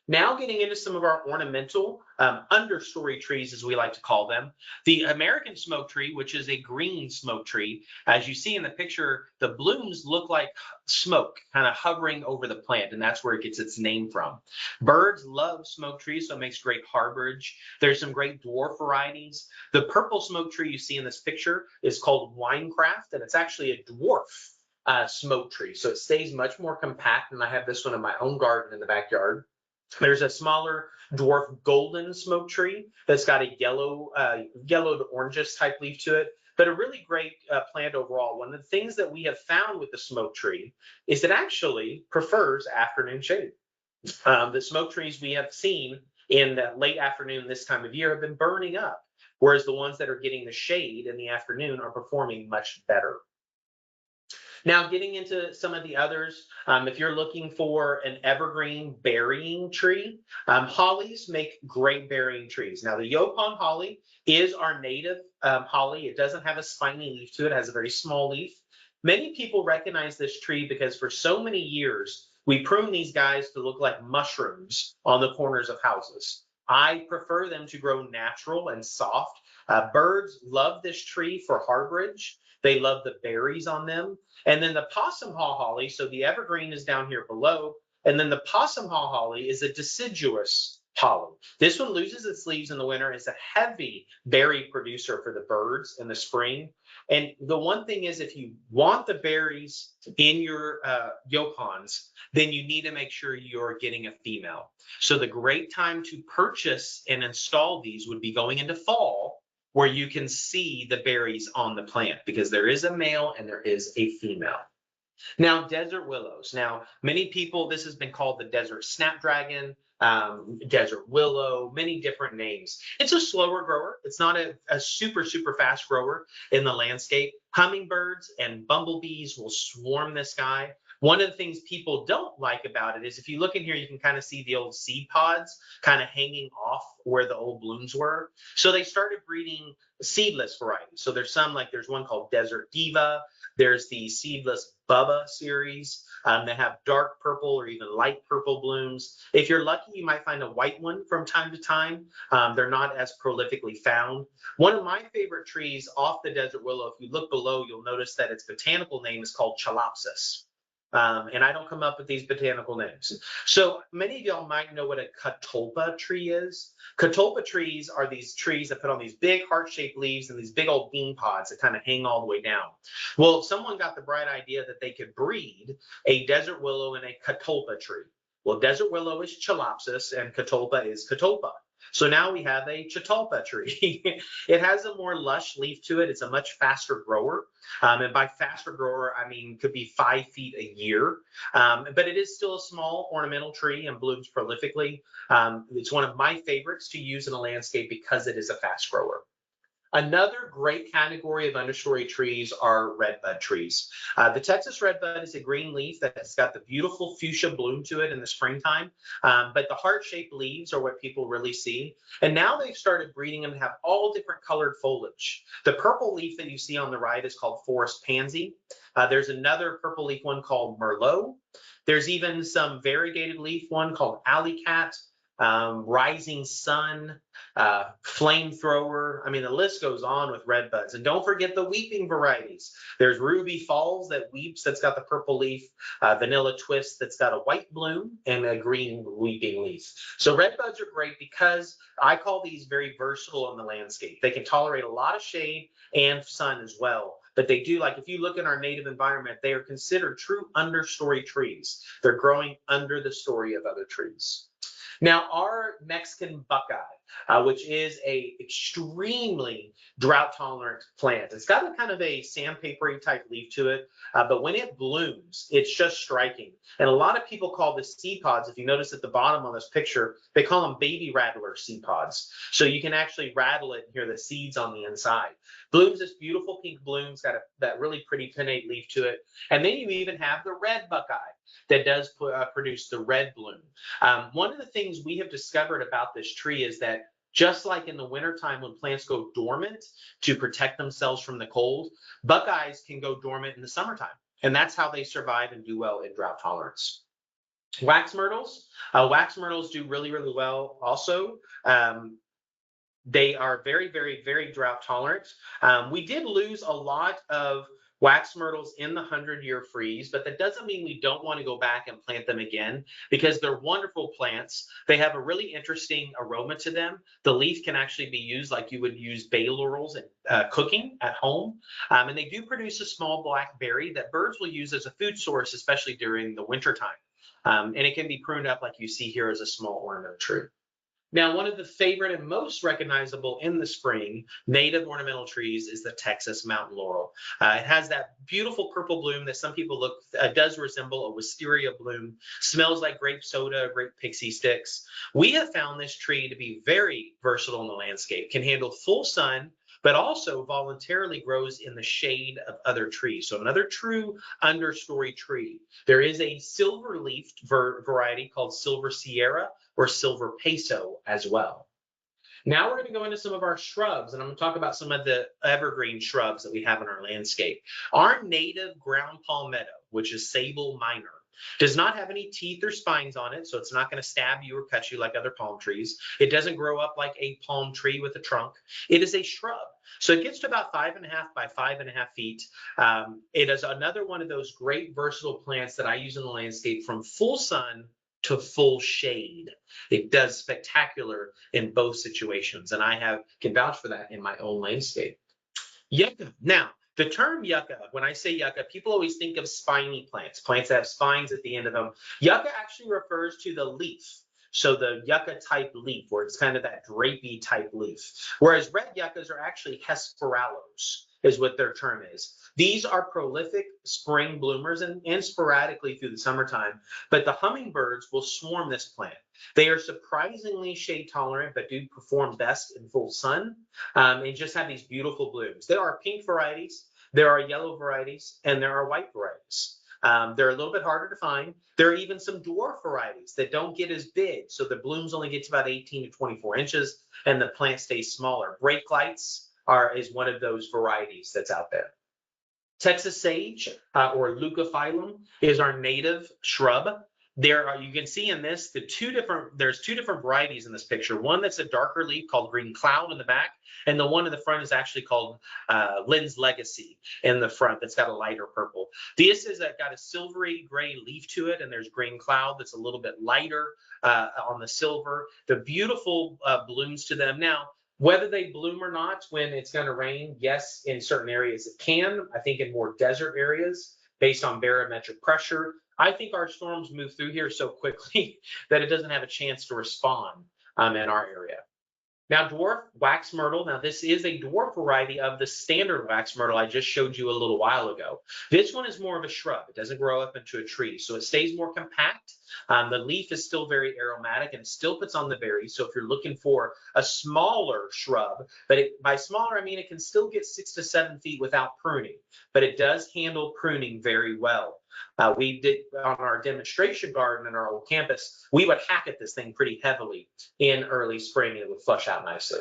Speaker 1: Now getting into some of our ornamental understory trees, as we like to call them. The American smoke tree, which is a green smoke tree. As you see in the picture, the blooms look like smoke kind of hovering over the plant, and that's where it gets its name from. Birds love smoke trees, so it makes great harborage. There's some great dwarf varieties. The purple smoke tree you see in this picture is called Winecraft, and it's actually a dwarf smoke tree. So it stays much more compact, and I have this one in my own garden in the backyard. There's a smaller dwarf golden smoke tree that's got a yellow to orangish type leaf to it, but a really great plant overall. One of the things that we have found with the smoke tree is it actually prefers afternoon shade. The smoke trees we have seen in the late afternoon this time of year have been burning up, whereas the ones that are getting the shade in the afternoon are performing much better. Now, getting into some of the others, if you're looking for an evergreen berrying tree, hollies make great berrying trees. Now, the Yopon holly is our native holly. It doesn't have a spiny leaf to it. It has a very small leaf. Many people recognize this tree because for so many years, we prune these guys to look like mushrooms on the corners of houses. I prefer them to grow natural and soft. Birds love this tree for harborage. They love the berries on them. And then the possum haw holly, so the evergreen is down here below, and then the possum haw holly is a deciduous holly. This one loses its leaves in the winter. It's a heavy berry producer for the birds in the spring. And the one thing is, if you want the berries in your yopons, then you need to make sure you're getting a female. So the great time to purchase and install these would be going into fall, where you can see the berries on the plant, because there is a male and there is a female. Now, desert willows. Now, many people, this has been called the desert snapdragon, desert willow, many different names. It's a slower grower. It's not a super, super fast grower in the landscape. Hummingbirds and bumblebees will swarm this guy. One of the things people don't like about it is if you look in here, you can kind of see the old seed pods kind of hanging off where the old blooms were. So they started breeding seedless varieties. So there's one called Desert Diva. There's the Seedless Bubba series that have dark purple or even light purple blooms. If you're lucky, you might find a white one from time to time. They're not as prolifically found. One of my favorite trees off the desert willow, if you look below, you'll notice that its botanical name is called Chalopsis. And I don't come up with these botanical names. So many of y'all might know what a catalpa tree is. Catalpa trees are these trees that put on these big heart-shaped leaves and these big old bean pods that kind of hang all the way down. Well, someone got the bright idea that they could breed a desert willow and a catalpa tree. Well, desert willow is Chalopsis and catalpa is catalpa. So now we have a catalpa tree. It has a more lush leaf to it. It's a much faster grower. And by faster grower, I mean could be 5 feet a year. But it is still a small ornamental tree and blooms prolifically. It's one of my favorites to use in a landscape because it is a fast grower. Another great category of understory trees are redbud trees. The Texas redbud is a green leaf that's got the beautiful fuchsia bloom to it in the springtime, but the heart-shaped leaves are what people really see. And now they've started breeding them to have all different colored foliage. The purple leaf that you see on the right is called forest pansy. There's another purple leaf one called merlot. There's even some variegated leaf one called alley cat. Rising sun, flamethrower. I mean, the list goes on with redbuds. And don't forget the weeping varieties. There's Ruby Falls that weeps, that's got the purple leaf, Vanilla Twist that's got a white bloom, and a green weeping leaf. So redbuds are great because I call these very versatile in the landscape. They can tolerate a lot of shade and sun as well. But they do, like if you look in our native environment, they are considered true understory trees. They're growing under the story of other trees. Now, our Mexican buckeye, which is a extremely drought-tolerant plant, it's got a kind of a sandpapery type leaf to it, but when it blooms, it's just striking. And a lot of people call the seed pods, if you notice at the bottom on this picture, they call them baby rattler seed pods. So you can actually rattle it and hear the seeds on the inside. Blooms this beautiful pink bloom, it's got that really pretty pinnate leaf to it. And then you even have the red buckeye that does produce the red bloom. One of the things we have discovered about this tree is that Just like in the wintertime when plants go dormant to protect themselves from the cold, buckeyes can go dormant in the summertime. And that's how they survive and do well in drought tolerance. Wax myrtles do really, really well also. They are very, very, very drought tolerant. We did lose a lot of wax myrtles in the 100-year freeze, but that doesn't mean we don't want to go back and plant them again because they're wonderful plants. They have a really interesting aroma to them. The leaf can actually be used like you would use bay laurels in cooking at home. And they do produce a small black berry that birds will use as a food source, especially during the wintertime. And it can be pruned up like you see here as a small ornamental tree. Now, one of the favorite and most recognizable in the spring native ornamental trees is the Texas mountain laurel. It has that beautiful purple bloom that some people does resemble a wisteria bloom, smells like grape soda, grape pixie sticks. We have found this tree to be very versatile in the landscape, can handle full sun, but also voluntarily grows in the shade of other trees. So another true understory tree. There is a silver leafed variety called Silver Sierra or Silver Peso as well. Now we're going to go into some of our shrubs, and I'm going to talk about some of the evergreen shrubs that we have in our landscape. Our native ground palmetto, which is Sable minor, does not have any teeth or spines on it, so it's not going to stab you or cut you like other palm trees. It doesn't grow up like a palm tree with a trunk. It is a shrub. So it gets to about 5.5 by 5.5 feet. It is another one of those great versatile plants that I use in the landscape from full sun to full shade. It does spectacular in both situations, and I can vouch for that in my own landscape. Yucca. Now, the term yucca, when I say yucca, people always think of spiny plants, plants that have spines at the end of them. Yucca actually refers to the leaf. So the yucca type leaf, where it's kind of that drapey type leaf. Whereas red yuccas are actually hesperalloes, is what their term is. These are prolific spring bloomers and sporadically through the summertime, but the hummingbirds will swarm this plant. They are surprisingly shade tolerant, but do perform best in full sun and just have these beautiful blooms. There are pink varieties, there are yellow varieties, and there are white varieties. They're a little bit harder to find. There are even some dwarf varieties that don't get as big, so the blooms only get to about 18 to 24 inches, and the plant stays smaller. Brake lights is one of those varieties that's out there. Texas sage or leucophyllum is our native shrub. You can see in this there's two different varieties in this picture. One that's a darker leaf called green cloud in the back, and the one in the front is actually called Lynn's Legacy in the front that's got a lighter purple. This is got a silvery gray leaf to it, and there's green cloud that's a little bit lighter on the silver. The beautiful blooms to them. Now, whether they bloom or not when it's going to rain, yes, in certain areas it can. I think in more desert areas, based on barometric pressure, I think our storms move through here so quickly that it doesn't have a chance to respond in our area. Now, dwarf wax myrtle. Now, this is a dwarf variety of the standard wax myrtle I just showed you a little while ago. This one is more of a shrub. It doesn't grow up into a tree, so it stays more compact. The leaf is still very aromatic and it still puts on the berries. So if you're looking for a smaller shrub, but by smaller, I mean it can still get 6 to 7 feet without pruning, but it does handle pruning very well. We did on our demonstration garden in our old campus, we would hack at this thing pretty heavily in early spring and it would flush out nicely.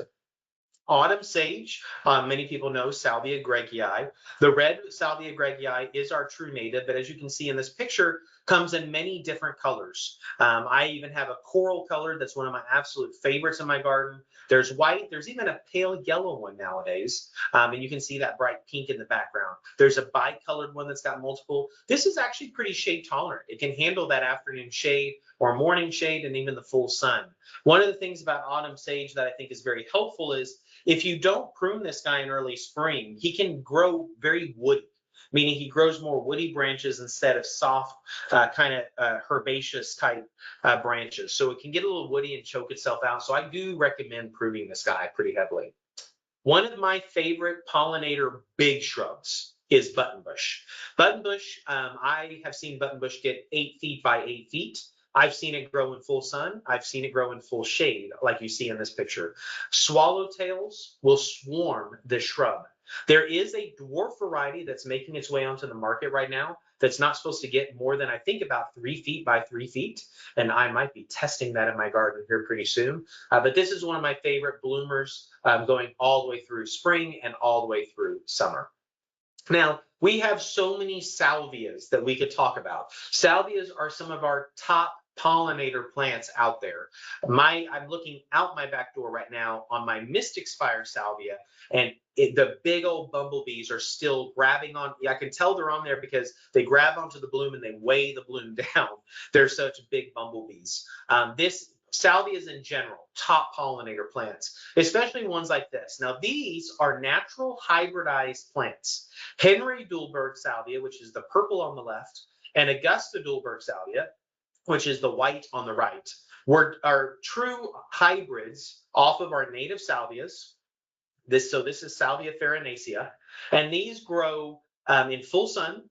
Speaker 1: Autumn sage, many people know Salvia gregii. The red Salvia gregii is our true native, but as you can see in this picture, comes in many different colors. I even have a coral color that's one of my absolute favorites in my garden. There's white, there's even a pale yellow one nowadays, and you can see that bright pink in the background. There's a bicolored one that's got multiple. This is actually pretty shade tolerant. It can handle that afternoon shade or morning shade and even the full sun. One of the things about autumn sage that I think is very helpful is if you don't prune this guy in early spring, he can grow very woody, meaning he grows more woody branches instead of soft, kind of herbaceous type branches. So it can get a little woody and choke itself out. So I do recommend pruning this guy pretty heavily. One of my favorite pollinator big shrubs is buttonbush. Buttonbush, I have seen buttonbush get 8 feet by 8 feet. I've seen it grow in full sun. I've seen it grow in full shade, like you see in this picture. Swallowtails will swarm this shrub. There is a dwarf variety that's making its way onto the market right now that's not supposed to get more than, I think, about 3 feet by 3 feet. And I might be testing that in my garden here pretty soon. But this is one of my favorite bloomers, going all the way through spring and all the way through summer. Now, we have so many salvias that we could talk about. Salvias are some of our top pollinator plants out there. I'm looking out my back door right now on my Mystic Spire salvia, and the big old bumblebees are still grabbing on. I can tell they're on there because they grab onto the bloom and they weigh the bloom down. They're such big bumblebees. This salvias in general, top pollinator plants, especially ones like this. Now, these are natural hybridized plants. Henry Dulberg salvia, which is the purple on the left, and Augusta Dulberg salvia, which is the white on the right, are true hybrids off of our native salvias. This is Salvia farinaceae, and these grow in full sun,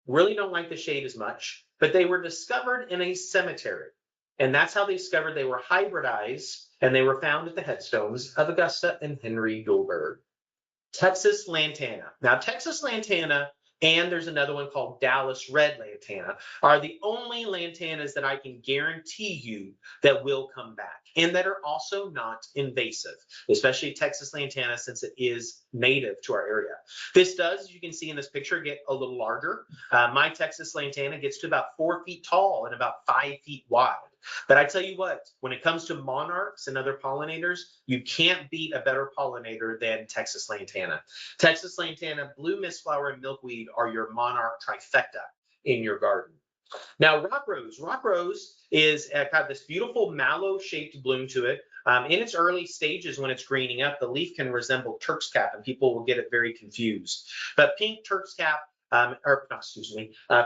Speaker 1: really don't like the shade as much, but they were discovered in a cemetery. And that's how they discovered they were hybridized, and they were found at the headstones of Augusta and Henry Dulberg. Texas lantana. Now, Texas lantana, and there's another one called Dallas red lantana, are the only lantanas that I can guarantee you that will come back and that are also not invasive, especially Texas lantana, since it is native to our area. This does, as you can see in this picture, get a little larger. My Texas lantana gets to about 4 feet tall and about 5 feet wide. But I tell you what, when it comes to monarchs and other pollinators, you can't beat a better pollinator than Texas lantana. Texas lantana, blue mistflower, and milkweed are your monarch trifecta in your garden. Now, rock rose. Rock rose is got this beautiful mallow-shaped bloom to it. In its early stages, when it's greening up, the leaf can resemble Turk's cap, and people will get it very confused. But pink Turk's cap,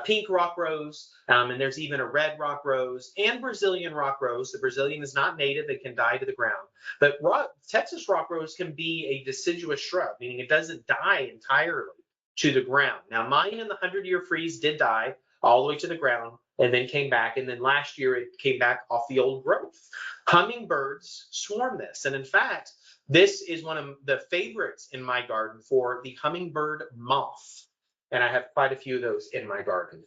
Speaker 1: pink rock rose, and there's even a red rock rose and Brazilian rock rose. The Brazilian is not native, it can die to the ground. But Texas rock rose can be a deciduous shrub, meaning it doesn't die entirely to the ground. Now, mine in the 100-year freeze did die all the way to the ground and then came back. And then last year it came back off the old growth. Hummingbirds swarm this. And in fact, this is one of the favorites in my garden for the hummingbird moth. And I have quite a few of those in my garden.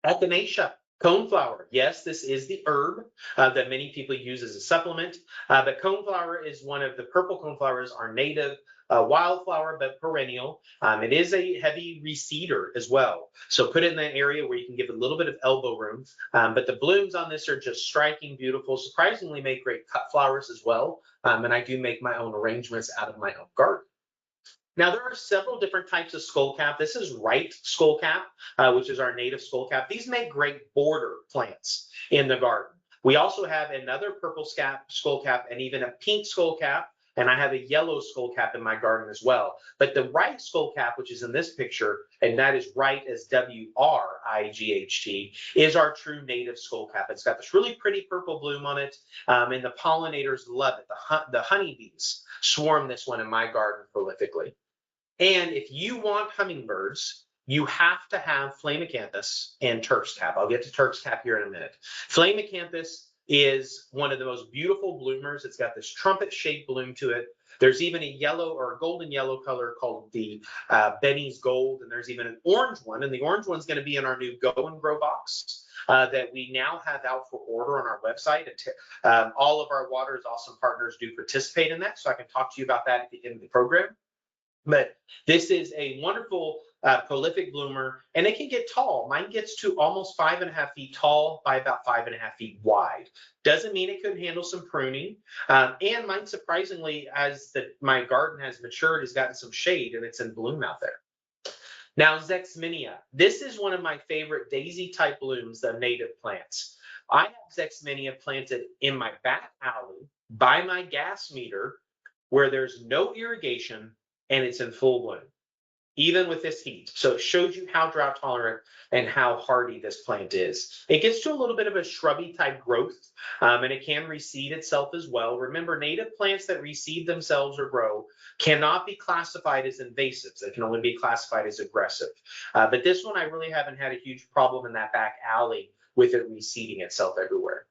Speaker 1: Echinacea, coneflower. Yes, this is the herb that many people use as a supplement. But coneflower is one of the purple coneflowers, are native wildflower, but perennial. It is a heavy reseeder as well. So put it in the area where you can give it a little bit of elbow room. But the blooms on this are just striking, beautiful, surprisingly make great cut flowers as well. And I do make my own arrangements out of my own garden. Now, there are several different types of skullcap. This is right skullcap, which is our native skullcap. These make great border plants in the garden. We also have another purple skullcap and even a pink skullcap, and I have a yellow skullcap in my garden as well. But the right skullcap, which is in this picture, and that is right as W-R-I-G-H-T, is our true native skullcap. It's got this really pretty purple bloom on it, and the pollinators love it. The honeybees swarm this one in my garden prolifically. And if you want hummingbirds, you have to have Flamicanthus and Turk's cap. I'll get to Turk's cap here in a minute. Flamicanthus is one of the most beautiful bloomers. It's got this trumpet-shaped bloom to it. There's even a yellow or a golden yellow color called the Benny's Gold, and there's even an orange one. And the orange one's going to be in our new Go and Grow box that we now have out for order on our website. All of our Water's Awesome partners do participate in that, so I can talk to you about that at the end of the program. But this is a wonderful prolific bloomer, and it can get tall. Mine gets to almost 5.5 feet tall by about 5.5 feet wide. Doesn't mean it couldn't handle some pruning. And mine, surprisingly, as my garden has matured, has gotten some shade, and it's in bloom out there. Now, Zexminia. This is one of my favorite daisy-type blooms of native plants. I have Zexminia planted in my back alley by my gas meter where there's no irrigation, and it's in full bloom, even with this heat. So it shows you how drought tolerant and how hardy this plant is. It gets to a little bit of a shrubby type growth, and it can reseed itself as well. Remember, native plants that reseed themselves or grow cannot be classified as invasives. They can only be classified as aggressive. But this one, I really haven't had a huge problem in that back alley with it reseeding itself everywhere.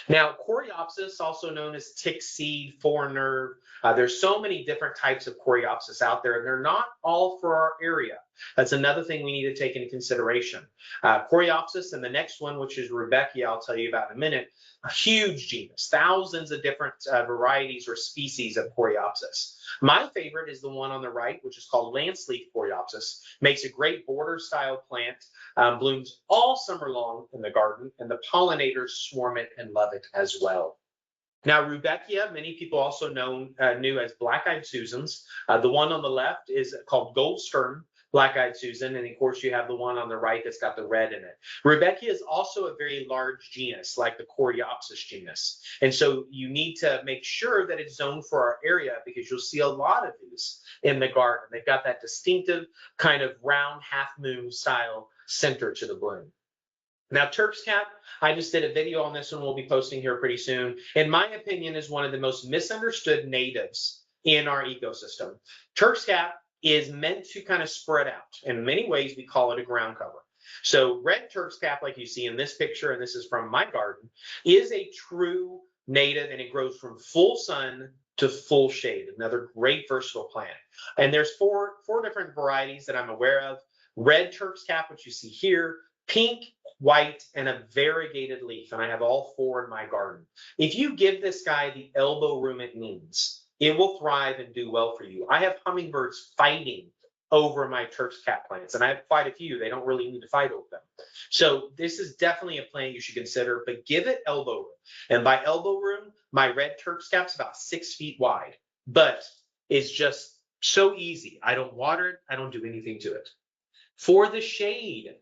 Speaker 1: Now, Coreopsis, also known as tick seed, foreign nerve, there's so many different types of Coreopsis out there, and they're not all for our area. That's another thing we need to take into consideration. Coreopsis and the next one, which is Rudbeckia, I'll tell you about in a minute, a huge genus, thousands of different varieties or species of Coreopsis. My favorite is the one on the right, which is called Lanceleaf Coreopsis. Makes a great border style plant, blooms all summer long in the garden, and the pollinators swarm it and love it as well. Now, Rudbeckia, many people also knew as black-eyed Susans. The one on the left is called Gold Stern Black-eyed Susan, and of course you have the one on the right that's got the red in it. Rudbeckia is also a very large genus, like the Coreopsis genus, and so you need to make sure that it's zoned for our area because you'll see a lot of these in the garden. They've got that distinctive kind of round half-moon style center to the bloom. Now, Turk's cap, I just did a video on this one we'll be posting here pretty soon. In my opinion, is one of the most misunderstood natives in our ecosystem. Turk's cap is meant to kind of spread out. In many ways, we call it a ground cover. So red Turk's cap, like you see in this picture, and this is from my garden, is a true native, and it grows from full sun to full shade. Another great versatile plant. And there's four different varieties that I'm aware of. Red Turk's cap, which you see here, pink, white, and a variegated leaf, and I have all four in my garden. If you give this guy the elbow room it needs, it will thrive and do well for you. I have hummingbirds fighting over my Turk's cap plants, and I have quite a few. They don't really need to fight over them. So this is definitely a plant you should consider, but give it elbow room. And by elbow room, my red Turk's cap's about 6 feet wide, but it's just so easy. I don't water it. I don't do anything to it. For the shade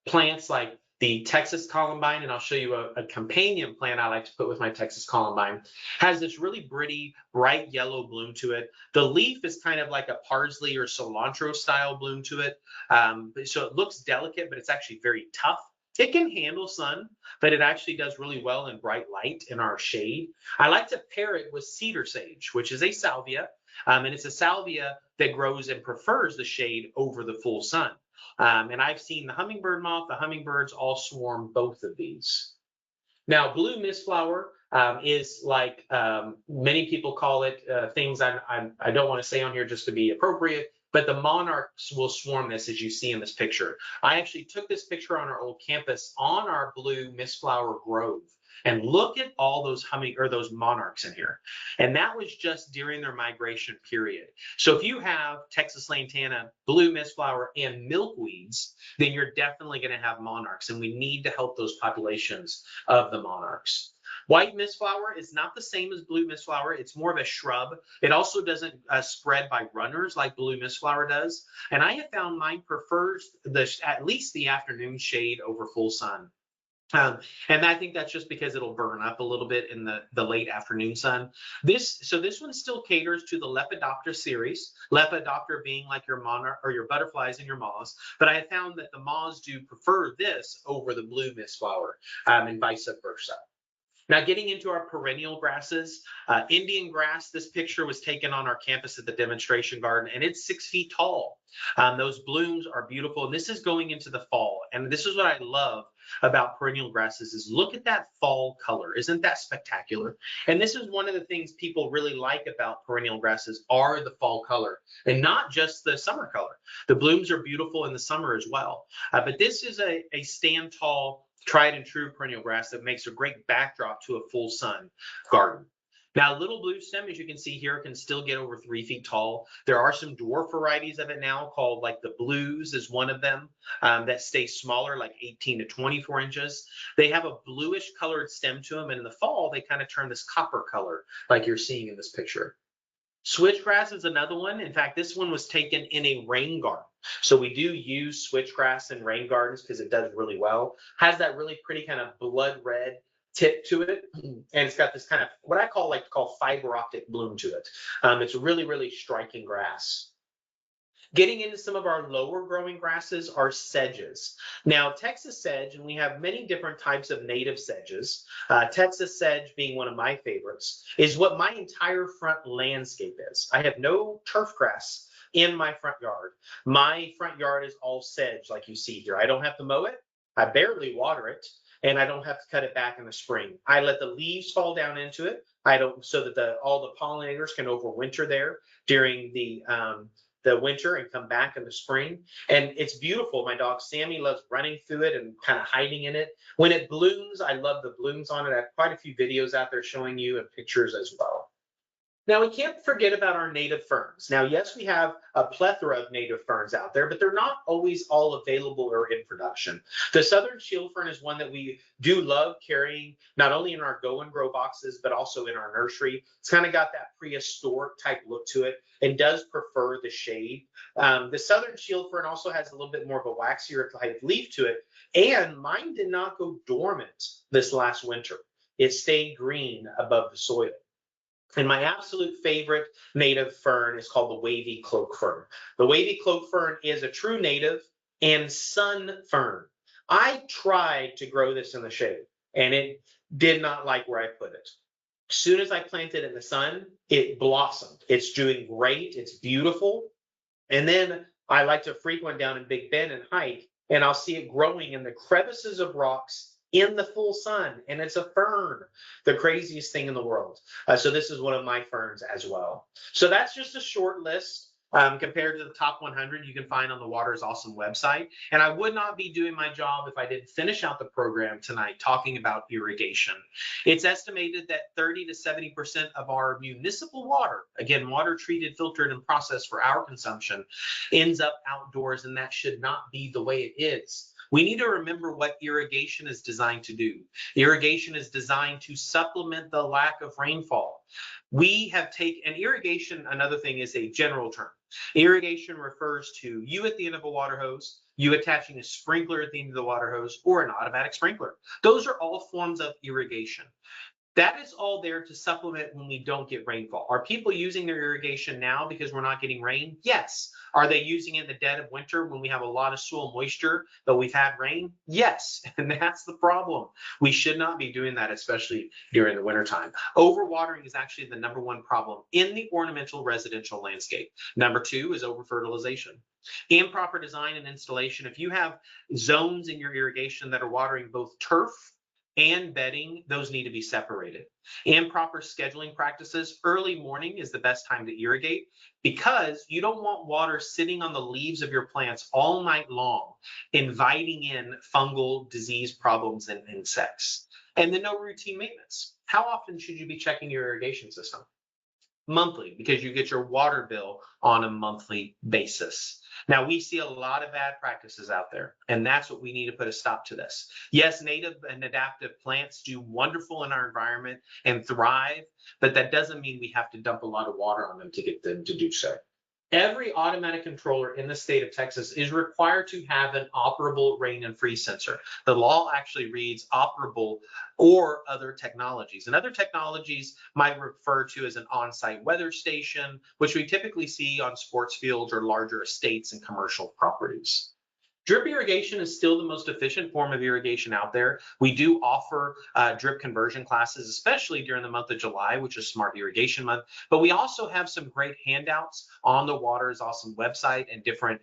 Speaker 1: plants like the Texas Columbine, and I'll show you a companion plant I like to put with my Texas Columbine, has this really pretty bright yellow bloom to it. The leaf is kind of like a parsley or cilantro style bloom to it. So it looks delicate, but it's actually very tough. It can handle sun, but it actually does really well in bright light in our shade. I like to pair it with cedar sage, which is a salvia, and it's a salvia that grows and prefers the shade over the full sun. And I've seen the hummingbird moth, the hummingbirds all swarm both of these. Now, blue mistflower is like many people call it, things I don't want to say on here just to be appropriate, but the monarchs will swarm this, as you see in this picture. I actually took this picture on our old campus on our blue mistflower grove. And look at all those those monarchs in here. And that was just during their migration period. So if you have Texas lantana, blue mistflower, and milkweeds, then you're definitely going to have monarchs. And we need to help those populations of the monarchs. White mistflower is not the same as blue mistflower. It's more of a shrub. It also doesn't spread by runners like blue mistflower does. And I have found mine prefers at least the afternoon shade over full sun. And I think that's just because it'll burn up a little bit in the late afternoon sun. This one still caters to the Lepidoptera series, Lepidoptera being like your monarch or your butterflies and your moths. But I have found that the moths do prefer this over the blue mistflower, and vice versa. Now, getting into our perennial grasses, Indian grass, this picture was taken on our campus at the demonstration garden, and it's 6 feet tall. Those blooms are beautiful, and this is going into the fall. And this is what I love about perennial grasses is look at that fall color. Isn't that spectacular? And this is one of the things people really like about perennial grasses are the fall color, and not just the summer color. The blooms are beautiful in the summer as well. But this is a stand tall, tried and true perennial grass that makes a great backdrop to a full sun garden. Now, little blue stem, as you can see here, can still get over 3 feet tall. There are some dwarf varieties of it now called like the blues is one of them that stay smaller, like 18 to 24 inches. They have a bluish colored stem to them, and in the fall, they kind of turn this copper color like you're seeing in this picture. Switchgrass is another one. In fact, this one was taken in a rain garden. So we do use switchgrass in rain gardens because it does really well. Has that really pretty kind of blood red tip to it. And it's got this kind of what I like to call fiber optic bloom to it. It's a really, really striking grass. Getting into some of our lower growing grasses are sedges. Now, Texas sedge, and we have many different types of native sedges, Texas sedge being one of my favorites, is what my entire front landscape is. I have no turf grass in my front yard. My front yard is all sedge like you see here. I don't have to mow it. I barely water it, and I don't have to cut it back in the spring. I let the leaves fall down into it. I don't, so that all the pollinators can overwinter there during the winter and come back in the spring. And it's beautiful. My dog Sammy loves running through it and kind of hiding in it. When it blooms, I love the blooms on it. I have quite a few videos out there showing you and pictures as well. Now, we can't forget about our native ferns. Now, yes, we have a plethora of native ferns out there, but they're not always all available or in production. The southern shield fern is one that we do love carrying, not only in our go and grow boxes, but also in our nursery. It's kind of got that prehistoric type look to it and does prefer the shade. The southern shield fern also has a little bit more of a waxier type leaf to it, and mine did not go dormant this last winter. It stayed green above the soil. And my absolute favorite native fern is called the wavy cloak fern. The wavy cloak fern is a true native and sun fern. I tried to grow this in the shade, and it did not like where I put it. As soon as I planted it in the sun, it blossomed. It's doing great. It's beautiful. And then I like to frequent down in Big Bend and hike, and I'll see it growing in the crevices of rocks in the full sun, and it's a fern, the craziest thing in the world. So this is one of my ferns as well. So that's just a short list compared to the top 100 you can find on the Water is Awesome website. And I would not be doing my job if I didn't finish out the program tonight talking about irrigation. It's estimated that 30 to 70% of our municipal water, again, water treated, filtered, and processed for our consumption, ends up outdoors, and that should not be the way it is. We need to remember what irrigation is designed to do. Irrigation is designed to supplement the lack of rainfall. We have taken, and irrigation, another thing, is a general term. Irrigation refers to you at the end of a water hose, you attaching a sprinkler at the end of the water hose, or an automatic sprinkler. Those are all forms of irrigation. That is all there to supplement when we don't get rainfall. Are people using their irrigation now because we're not getting rain? Yes. Are they using it in the dead of winter when we have a lot of soil moisture, but we've had rain? Yes. And that's the problem. We should not be doing that, especially during the wintertime. Overwatering is actually the #1 problem in the ornamental residential landscape. #2 is overfertilization. Improper design and installation. If you have zones in your irrigation that are watering both turf and bedding, those need to be separated. Improper scheduling practices. Early morning is the best time to irrigate because you don't want water sitting on the leaves of your plants all night long, inviting in fungal disease problems and insects. And then no routine maintenance. How often should you be checking your irrigation system? Monthly, because you get your water bill on a monthly basis. Now, we see a lot of bad practices out there, and that's what we need to put a stop to this. Yes, native and adaptive plants do wonderful in our environment and thrive, but that doesn't mean we have to dump a lot of water on them to get them to do so. Every automatic controller in the state of Texas is required to have an operable rain and freeze sensor. The law actually reads operable or other technologies. And other technologies might refer to as an on-site weather station, which we typically see on sports fields or larger estates and commercial properties. Drip irrigation is still the most efficient form of irrigation out there. We do offer drip conversion classes, especially during the month of July, which is Smart Irrigation Month. But we also have some great handouts on the Water is Awesome website and different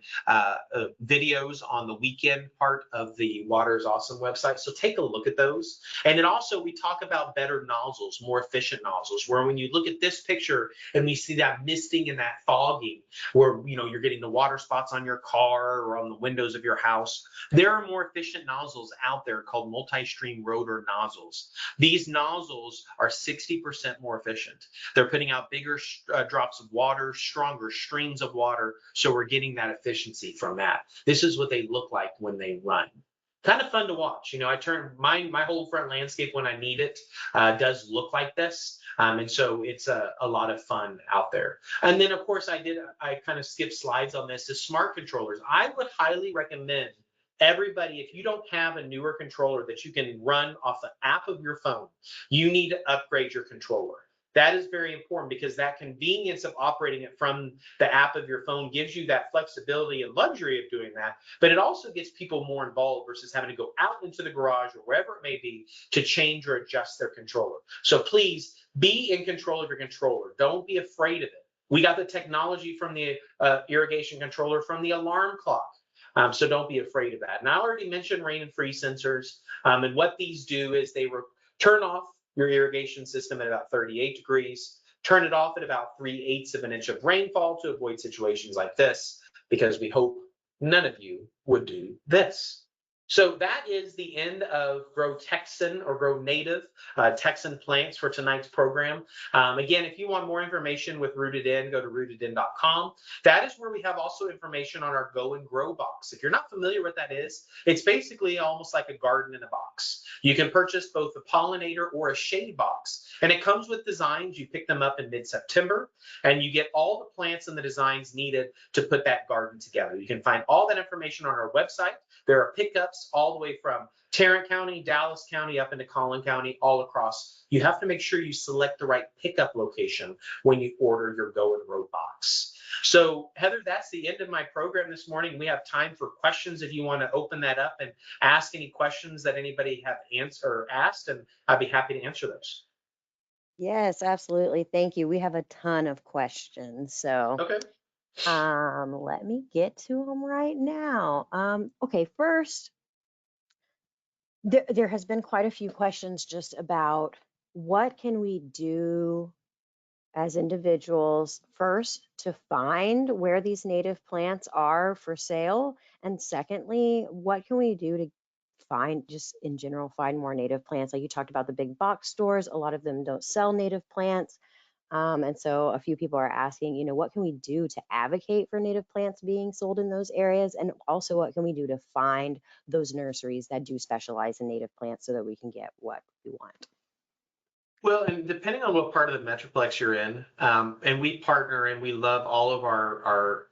Speaker 1: videos on the weekend part of the Water is Awesome website. So take a look at those. And then also we talk about better nozzles, more efficient nozzles, where when you look at this picture and we see that misting and that fogging, where you're getting the water spots on your car or on the windows of your house. There are more efficient nozzles out there called multi-stream rotor nozzles. These nozzles are 60% more efficient. They're putting out bigger drops of water, stronger streams of water, so we're getting that efficiency from that. This is what they look like when they run. Kind of fun to watch. I turn my whole front landscape when I need it does look like this. And so it's a lot of fun out there. And then, of course, I kind of skipped slides on this, is smart controllers. I would highly recommend everybody, if you don't have a newer controller that you can run off the app of your phone, you need to upgrade your controller. That is very important because that convenience of operating it from the app of your phone gives you that flexibility and luxury of doing that, but it also gets people more involved versus having to go out into the garage or wherever it may be to change or adjust their controller. So please be in control of your controller. Don't be afraid of it. We got the technology from the irrigation controller from the alarm clock. So don't be afraid of that. And I already mentioned rain and freeze sensors. And what these do is they turn off your irrigation system at about 38 degrees, turn it off at about 3/8 of an inch of rainfall to avoid situations like this, because we hope none of you would do this. So that is the end of Grow Texan or Grow Native Texan plants for tonight's program. Again, if you want more information with Rooted In, go to rootedin.com. That is where we have also information on our Go and Grow box. If you're not familiar with what that is, it's basically almost like a garden in a box. You can purchase both a pollinator or a shade box, and it comes with designs. You pick them up in mid-September, and you get all the plants and the designs needed to put that garden together. You can find all that information on our website. There are pickups all the way from Tarrant County, Dallas County, up into Collin County, all across. You have to make sure you select the right pickup location when you order your Go and Grow box. So Heather, that's the end of my program this morning. We have time for questions if you want to open that up and ask any questions that anybody have asked, and I'd be happy to answer those.
Speaker 2: Yes, absolutely. Thank you. We have a ton of questions. So
Speaker 1: Okay.
Speaker 2: let me get to them right now. Okay, first, there has been quite a few questions just about what can we do as individuals first to find where these native plants are for sale, and secondly, what can we do to find, just in general, find more native plants? Like you talked about the big box stores, a lot of them don't sell native plants. And so a few people are asking, what can we do to advocate for native plants being sold in those areas? And also, what can we do to find those nurseries that do specialize in native plants so that we can get what we want?
Speaker 1: Well, and depending on what part of the Metroplex you're in, and we partner and we love all of our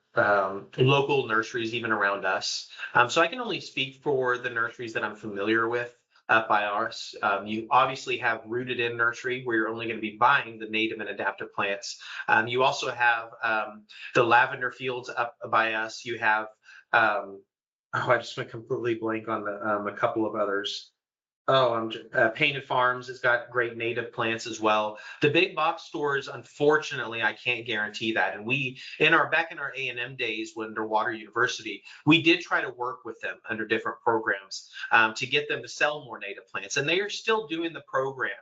Speaker 1: local nurseries, even around us. So I can only speak for the nurseries that I'm familiar with up by us. You obviously have Rooted In Nursery, where you're only going to be buying the native and adaptive plants. You also have the Lavender Fields up by us. You have, I just went completely blank on a couple of others. Oh, Painted Farms has got great native plants as well. The big box stores, unfortunately, I can't guarantee that. And we, back in our A&M days, when under Water University, we did try to work with them under different programs to get them to sell more native plants. And they are still doing the program.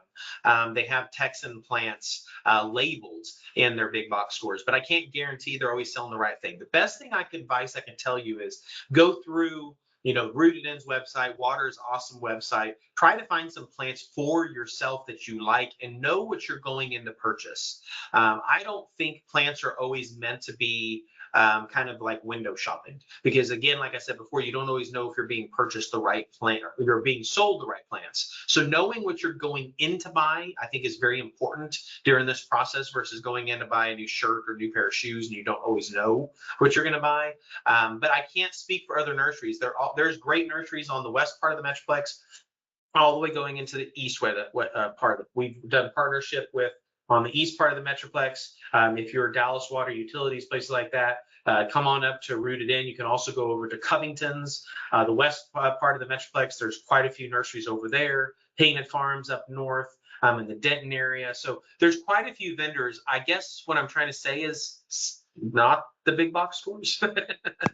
Speaker 1: They have Texan plants labeled in their big box stores, but I can't guarantee they're always selling the right thing. The best advice I can tell you is go through Rooted In's website, Water's awesome website. Try to find some plants for yourself that you like and know what you're going in to purchase. I don't think plants are always meant to be kind of like window shopping, because again, like I said before, you don't always know if you're being purchased the right plant or you're being sold the right plants. So knowing what you're going in to buy, I think, is very important during this process versus going in to buy a new shirt or new pair of shoes and you don't always know what you're going to buy. But I can't speak for other nurseries. There's great nurseries on the west part of the Metroplex, all the way going into the east part. We've done partnership with on the east part of the Metroplex. If you're Dallas Water Utilities, places like that, come on up to Rooted In. You can also go over to Covington's, the west part of the Metroplex. There's quite a few nurseries over there. Painted Farms up north. In the Denton area. So there's quite a few vendors. I guess what I'm trying to say is not the big box stores.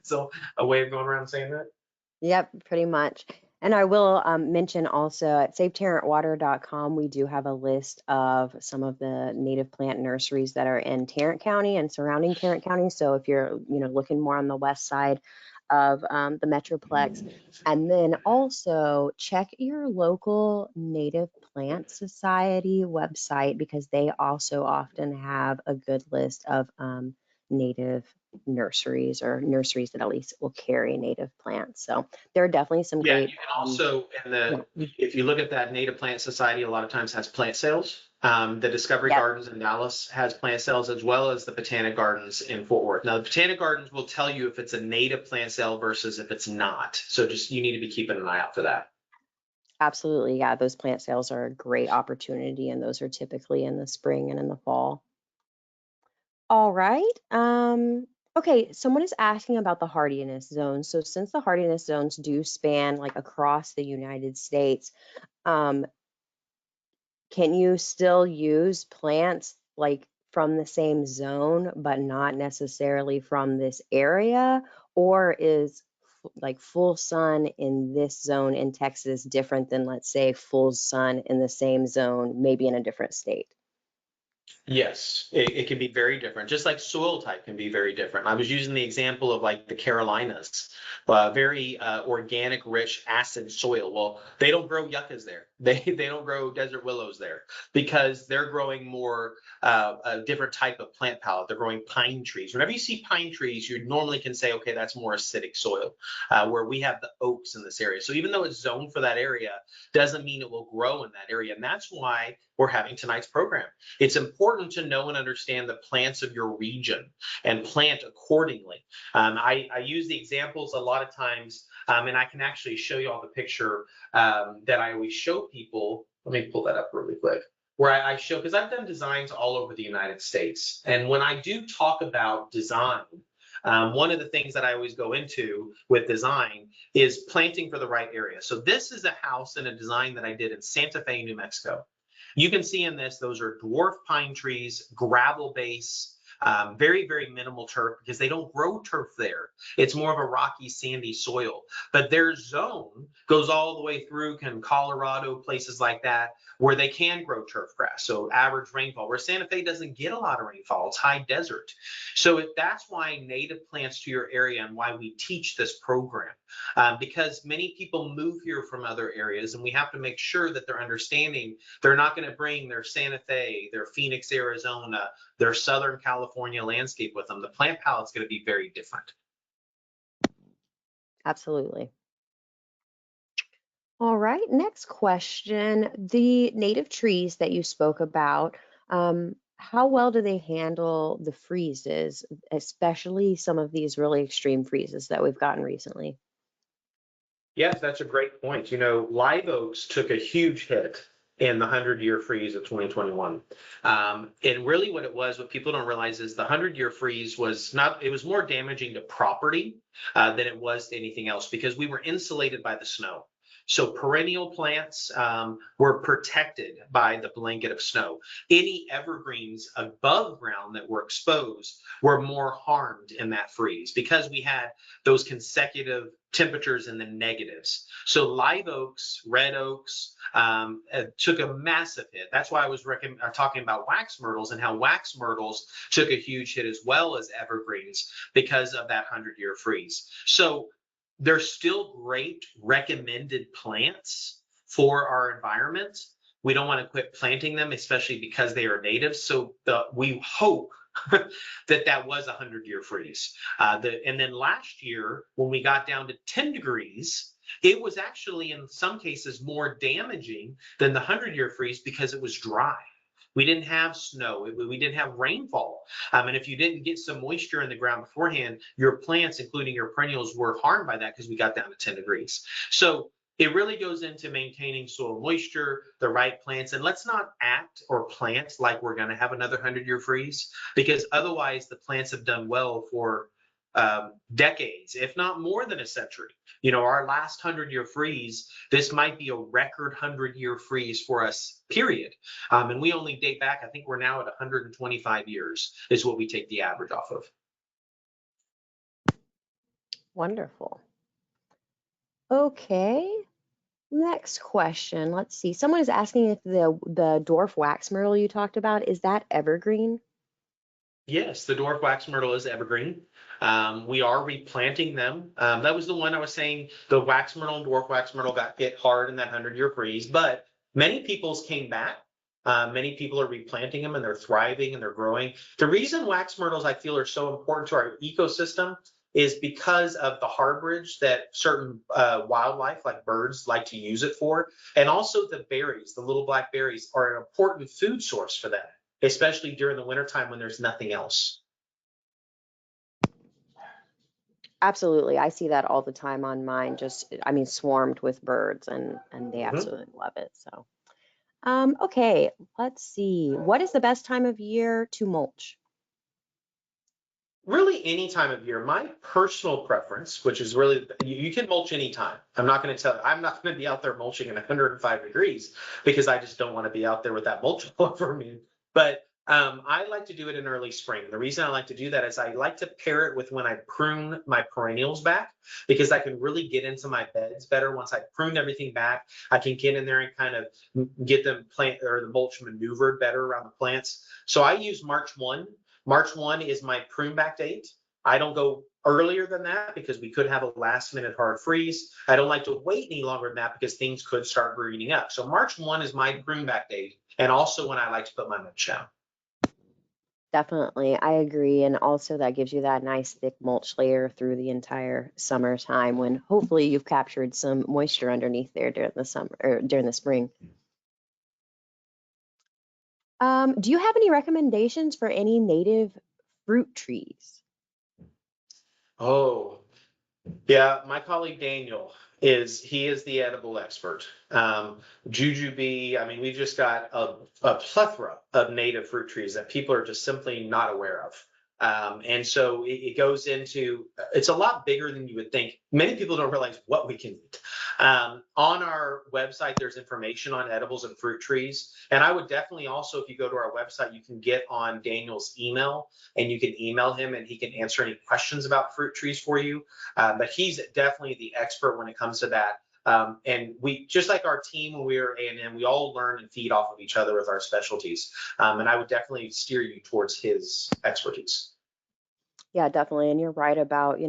Speaker 1: So a way of going around saying that.
Speaker 2: Yep, pretty much. And I will mention also at savetarrantwater.com, we do have a list of some of the native plant nurseries that are in Tarrant County and surrounding Tarrant County. So if you're, looking more on the west side of the Metroplex, and then also check your local Native Plant Society website, because they also often have a good list of native nurseries, or nurseries that at least will carry native plants. So there are definitely some
Speaker 1: Yeah,
Speaker 2: great.
Speaker 1: you can also, if you look at that Native Plant Society, a lot of times has plant sales. The Discovery
Speaker 2: Yep,
Speaker 1: Gardens in Dallas has plant sales, as well as the Botanic Gardens in Fort Worth. Now, the Botanic Gardens will tell you if it's a native plant sale versus if it's not. So you need to be keeping an eye out for that.
Speaker 2: absolutely. Yeah, those plant sales are a great opportunity, and those are typically in the spring and in the fall. All right. Okay, someone is asking about the hardiness zones. So since the hardiness zones do span like across the United States, um, can you still use plants like from the same zone, but not necessarily from this area? Or is like full sun in this zone in Texas different than, let's say, full sun in the same zone, maybe in a different state?
Speaker 1: Yes, it can be very different, just like soil type can be very different. I was using the example of like the Carolinas, very organic, rich, acid soil. Well, they don't grow yuccas there. They don't grow desert willows there because they're growing more a different type of plant palette. They're growing pine trees. Whenever you see pine trees, you normally can say, okay, that's more acidic soil, where we have the oaks in this area. So even though it's zoned for that area, doesn't mean it will grow in that area. And that's why we're having tonight's program. It's important to know and understand the plants of your region and plant accordingly. I use the examples a lot of times, and I can actually show you all the picture that I always show people. Let me pull that up really quick. Where I show, because I've done designs all over the United States. And when I do talk about design, one of the things that I always go into with design is planting for the right area. So this is a house and a design that I did in Santa Fe, New Mexico. You can see in this, those are dwarf pine trees, gravel base, very, very minimal turf because they don't grow turf there. It's more of a rocky, sandy soil. But their zone goes all the way through Colorado, places like that, where they can grow turf grass. So average rainfall, where Santa Fe doesn't get a lot of rainfall, it's high desert. So that's why native plants to your area and why we teach this program. Because many people move here from other areas, and we have to make sure that they're understanding they're not going to bring their Santa Fe, their Phoenix, Arizona, their Southern California landscape with them. The plant palette's going to be very different.
Speaker 2: Absolutely. All right, next question. The native trees that you spoke about, how well do they handle the freezes, especially some of these really extreme freezes that we've gotten recently?
Speaker 1: Yes, that's a great point. You know, live oaks took a huge hit in the 100-year freeze of 2021. And really what it was, what people don't realize is the 100-year freeze was not, it was more damaging to property than it was to anything else because we were insulated by the snow. So perennial plants were protected by the blanket of snow. Any evergreens above ground that were exposed were more harmed in that freeze because we had those consecutive temperatures in the negatives. So live oaks, red oaks took a massive hit. That's why I was talking about wax myrtles and how wax myrtles took a huge hit as well as evergreens because of that 100-year freeze. So they're still great recommended plants for our environment. We don't want to quit planting them, especially because they are native. So we hope that was a 100-year freeze. And then last year, when we got down to 10 degrees, it was actually in some cases more damaging than the 100-year freeze because it was dry. We didn't have snow. We didn't have rainfall. And if you didn't get some moisture in the ground beforehand, your plants, including your perennials, were harmed by that because we got down to 10 degrees. So it really goes into maintaining soil moisture, the right plants, and let's not act or plant like we're going to have another 100-year freeze, because otherwise the plants have done well for decades, if not more than a century. You know, our last 100-year freeze, this might be a record 100-year freeze for us, period. And we only date back, I think we're now at 125 years is what we take the average off of.
Speaker 2: Wonderful. Okay, next question. Let's see. Someone is asking if the dwarf wax myrtle you talked about, is that evergreen?
Speaker 1: Yes, the dwarf wax myrtle is evergreen. We are replanting them. That was the one I was saying, the wax myrtle and dwarf wax myrtle got hit hard in that 100-year freeze, but many people's came back. Many people are replanting them and they're thriving and they're growing. The reason wax myrtles I feel are so important to our ecosystem is because of the harborage that certain wildlife like birds like to use it for. And also the berries, the little black berries are an important food source for them, especially during the wintertime when there's nothing else.
Speaker 2: Absolutely. I see that all the time on mine, just, I mean, swarmed with birds and they
Speaker 1: Mhm.
Speaker 2: absolutely love it. So, okay, let's see. What is the best time of year to mulch?
Speaker 1: Really, any time of year. My personal preference, which is really, you can mulch anytime. I'm not going to tell, I'm not going to be out there mulching at 105 degrees because I just don't want to be out there with that mulch all over me. But I like to do it in early spring. The reason I like to do that is I like to pair it with when I prune my perennials back, because I can really get into my beds better. Once I prune everything back, I can get in there and kind of get the plant or the mulch maneuvered better around the plants. So I use March 1. March 1 is my prune back date. I don't go earlier than that because we could have a last minute hard freeze. I don't like to wait any longer than that because things could start greening up. So March 1 is my prune back date, and also when I like to put my mulch down.
Speaker 2: Definitely, I agree. And also that gives you that nice thick mulch layer through the entire summertime when hopefully you've captured some moisture underneath there during the summer or during the spring. Do you have any recommendations for any native fruit trees?
Speaker 1: Oh, yeah, my colleague Daniel he is the edible expert. Jujube, I mean, we've just got a plethora of native fruit trees that people are just simply not aware of. And so it goes into, it's a lot bigger than you would think. Many people don't realize what we can eat. On our website, there's information on edibles and fruit trees. And I would definitely also, if you go to our website, you can get on Daniel's email and you can email him and he can answer any questions about fruit trees for you. But he's definitely the expert when it comes to that. And we, just like our team when we were A&M, we all learn and feed off of each other with our specialties. And I would definitely steer you towards his expertise.
Speaker 2: Yeah, definitely. And you're right about,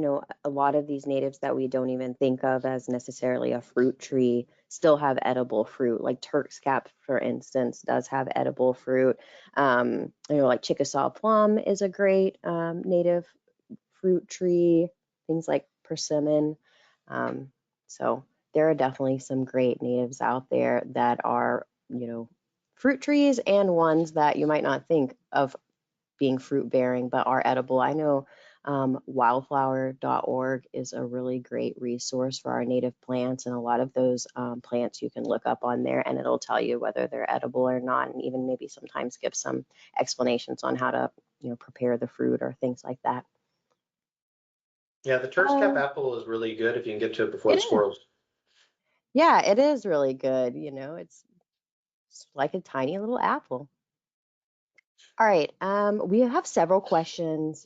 Speaker 2: a lot of these natives that we don't even think of as necessarily a fruit tree still have edible fruit. Like Turk's cap, for instance, does have edible fruit. Like Chickasaw plum is a great native fruit tree, things like persimmon. Um, so there are definitely some great natives out there that are, fruit trees and ones that you might not think of being fruit bearing but are edible. I know wildflower.org is a really great resource for our native plants, and a lot of those plants you can look up on there and it'll tell you whether they're edible or not, and even maybe sometimes give some explanations on how to prepare the fruit or things like that.
Speaker 1: Yeah, the Turk's cap
Speaker 2: Uh,
Speaker 1: apple is really good if you can get to it before
Speaker 2: it
Speaker 1: the
Speaker 2: is.
Speaker 1: squirrels.
Speaker 2: Yeah, it is really good. It's like a tiny little apple. All right. We have several questions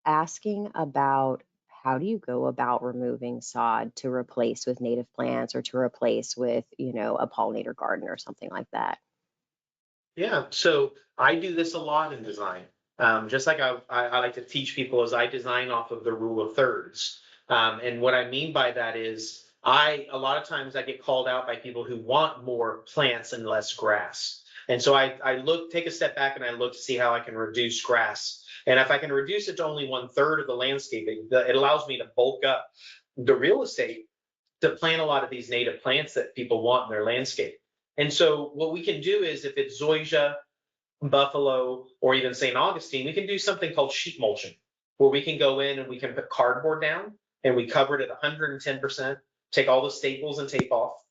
Speaker 2: asking about how do you go about removing sod to replace with native plants or to replace with, a pollinator garden or something like that.
Speaker 1: Yeah, so I do this a lot in design. Just like I like to teach people is I design off of the rule of thirds. And what I mean by that is a lot of times I get called out by people who want more plants and less grass. And so I take a step back and I look to see how I can reduce grass. And if I can reduce it to only 1/3 of the landscape, it allows me to bulk up the real estate to plant a lot of these native plants that people want in their landscape. And so what we can do is if it's zoysia, buffalo, or even St. Augustine, we can do something called sheet mulching, where we can go in and we can put cardboard down and we cover it at 110%, take all the staples and tape off.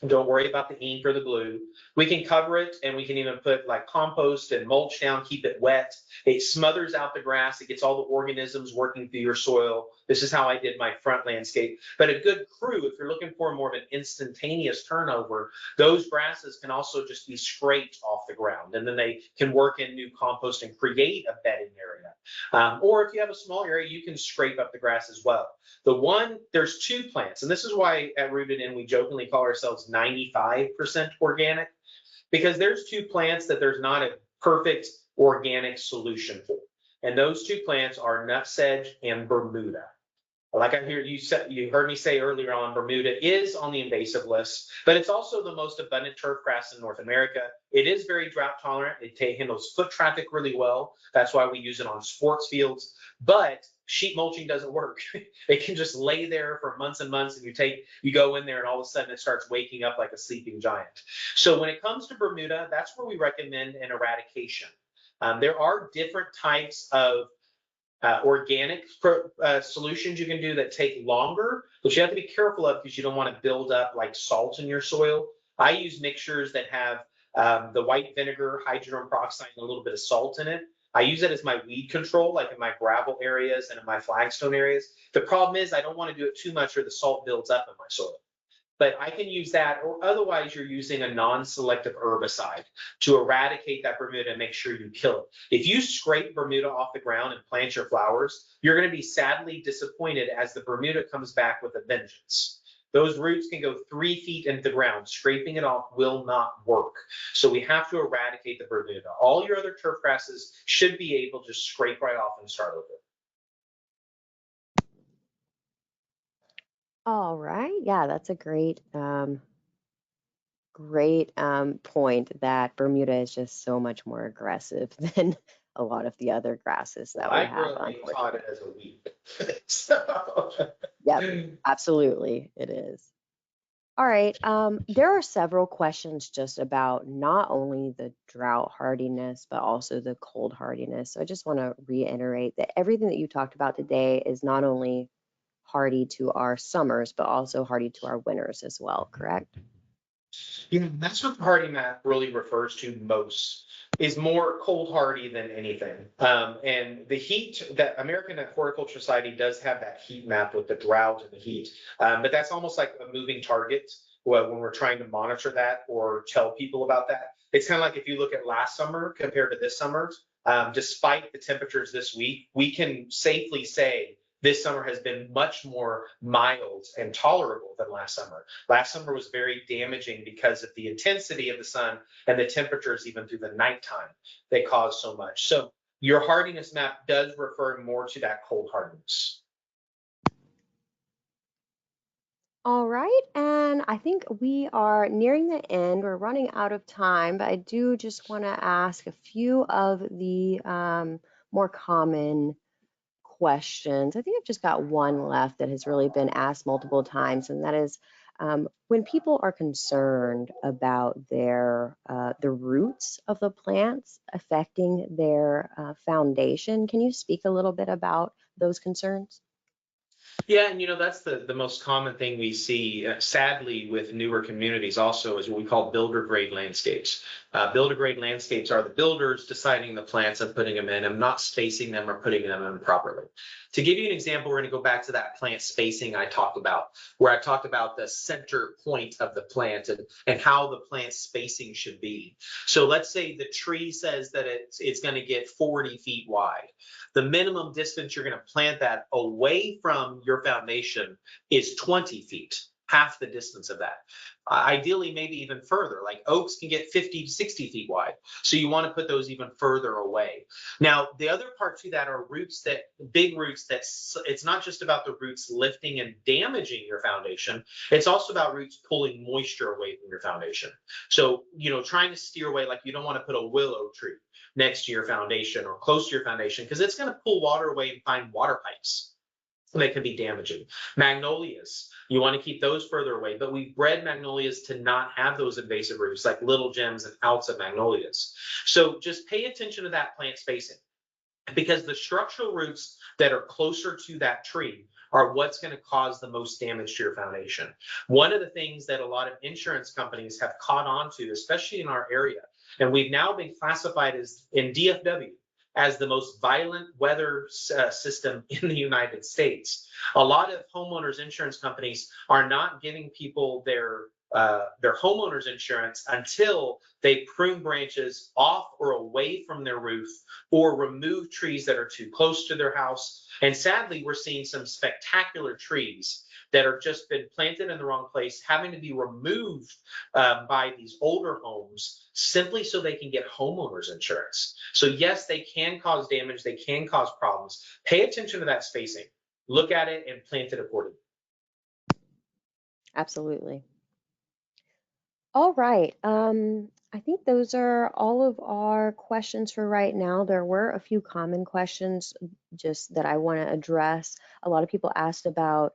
Speaker 1: Don't worry about the ink or the glue. We can cover it and we can even put like compost and mulch down, keep it wet. It smothers out the grass. It gets all the organisms working through your soil. This is how I did my front landscape. But a good crew, if you're looking for more of an instantaneous turnover, those grasses can also just be scraped off the ground. And then they can work in new compost and create a bedding area. Or if you have a small area, you can scrape up the grass as well. There's two plants, and this is why at Rooted In we jokingly call ourselves 95% organic, because there's two plants that there's not a perfect organic solution for. And those two plants are nutsedge and Bermuda. Like you heard me say earlier on, Bermuda is on the invasive list, but it's also the most abundant turf grass in North America. It is very drought tolerant. It handles foot traffic really well. That's why we use it on sports fields. But sheet mulching doesn't work. It can just lay there for months and months, and you go in there, and all of a sudden it starts waking up like a sleeping giant. So when it comes to Bermuda, that's where we recommend an eradication. There are different types of organic solutions you can do that take longer, but you have to be careful of because you don't want to build up like salt in your soil. I use mixtures that have the white vinegar, hydrogen peroxide, and a little bit of salt in it. I use it as my weed control, like in my gravel areas and in my flagstone areas. The problem is I don't want to do it too much or the salt builds up in my soil. but I can use that, or otherwise you're using a non-selective herbicide to eradicate that Bermuda and make sure you kill it. If you scrape Bermuda off the ground and plant your flowers, you're going to be sadly disappointed as the Bermuda comes back with a vengeance. Those roots can go 3 feet into the ground. Scraping it off will not work. So we have to eradicate the Bermuda. All your other turf grasses should be able to just scrape right off and start over.
Speaker 2: All right. Yeah, that's a great point that Bermuda is just so much more aggressive than a lot of the other grasses that we
Speaker 1: I
Speaker 2: have,
Speaker 1: really taught
Speaker 2: unfortunately.
Speaker 1: it as a weed. So.
Speaker 2: Yep, absolutely, it is. All right. There are several questions just about not only the drought hardiness, but also the cold hardiness. So I just want to reiterate that everything that you talked about today is not only hardy to our summers, but also hardy to our winters as well, correct?
Speaker 1: Yeah, that's what the hardy map really refers to most, is more cold hardy than anything. And the heat, that American Horticulture Society does have that heat map with the drought and the heat, but that's almost like a moving target when we're trying to monitor that or tell people about that. It's kind of like if you look at last summer compared to this summer, despite the temperatures this week, we can safely say this summer has been much more mild and tolerable than last summer. Last summer was very damaging because of the intensity of the sun and the temperatures, even through the nighttime, they caused so much. So your hardiness map does refer more to that cold hardiness.
Speaker 2: All right, and I think we are nearing the end. We're running out of time, but I do just want to ask a few of the more common questions. I think I've just got one left that has really been asked multiple times, and that is when people are concerned about the roots of the plants affecting their foundation. Can you speak a little bit about those concerns?
Speaker 1: Yeah, and that's the most common thing we see, sadly, with newer communities also is what we call builder grade landscapes. Builder grade landscapes are the builders deciding the plants and putting them in and not spacing them or putting them in properly. To give you an example, we're going to go back to that plant spacing I talked about, where I talked about the center point of the plant and how the plant spacing should be. So let's say the tree says that it's going to get 40 feet wide. The minimum distance you're going to plant that away from your foundation is 20 feet, half the distance of that. Ideally, maybe even further, like oaks can get 50 to 60 feet wide. So you want to put those even further away. Now, the other part to that are big roots it's not just about the roots lifting and damaging your foundation. It's also about roots pulling moisture away from your foundation. So, trying to steer away, like you don't want to put a willow tree next to your foundation or close to your foundation because it's going to pull water away and find water pipes. They can be damaging. Magnolias, you want to keep those further away, but we bred magnolias to not have those invasive roots like little gems and outs of magnolias. So just pay attention to that plant spacing because the structural roots that are closer to that tree are what's going to cause the most damage to your foundation. One of the things that a lot of insurance companies have caught on to, especially in our area, and we've now been classified as in DFW as the most violent weather system in the United States. A lot of homeowners insurance companies are not giving people their homeowners insurance until they prune branches off or away from their roof or remove trees that are too close to their house. And sadly, we're seeing some spectacular trees that are just been planted in the wrong place, having to be removed by these older homes simply so they can get homeowners insurance. So yes, they can cause damage, they can cause problems. Pay attention to that spacing, look at it and plant it accordingly.
Speaker 2: Absolutely. All right. I think those are all of our questions for right now. There were a few common questions just that I want to address. A lot of people asked about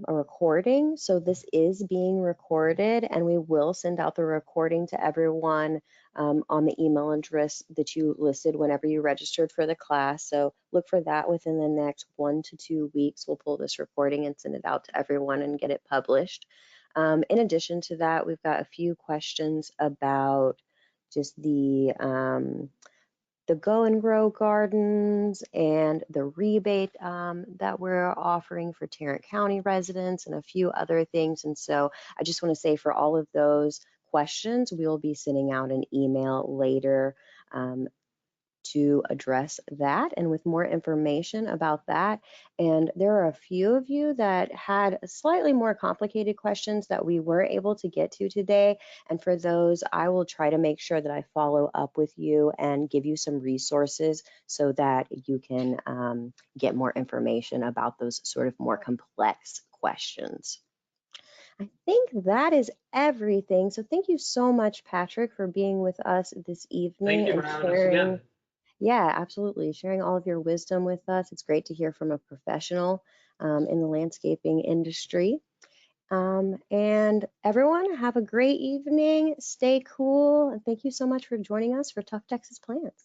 Speaker 2: a recording. So this is being recorded, and we will send out the recording to everyone on the email address that you listed whenever you registered for the class. So look for that within the next 1 to 2 weeks. We'll pull this recording and send it out to everyone and get it published. In addition to that, we've got a few questions about just the Go and Grow gardens and the rebate that we're offering for Tarrant County residents and a few other things. And so I just want to say for all of those questions, we will be sending out an email later to address that and with more information about that. And there are a few of you that had slightly more complicated questions that we weren't able to get to today. And for those, I will try to make sure that I follow up with you and give you some resources so that you can get more information about those sort of more complex questions. I think that is everything. So thank you so much, Patrick, for being with us this evening
Speaker 1: Thank you
Speaker 2: and
Speaker 1: for having us
Speaker 2: sharing.
Speaker 1: again.
Speaker 2: Yeah, absolutely. Sharing all of your wisdom with us. It's great to hear from a professional in the landscaping industry. And everyone, have a great evening. Stay cool. And thank you so much for joining us for Tough Texas Plants.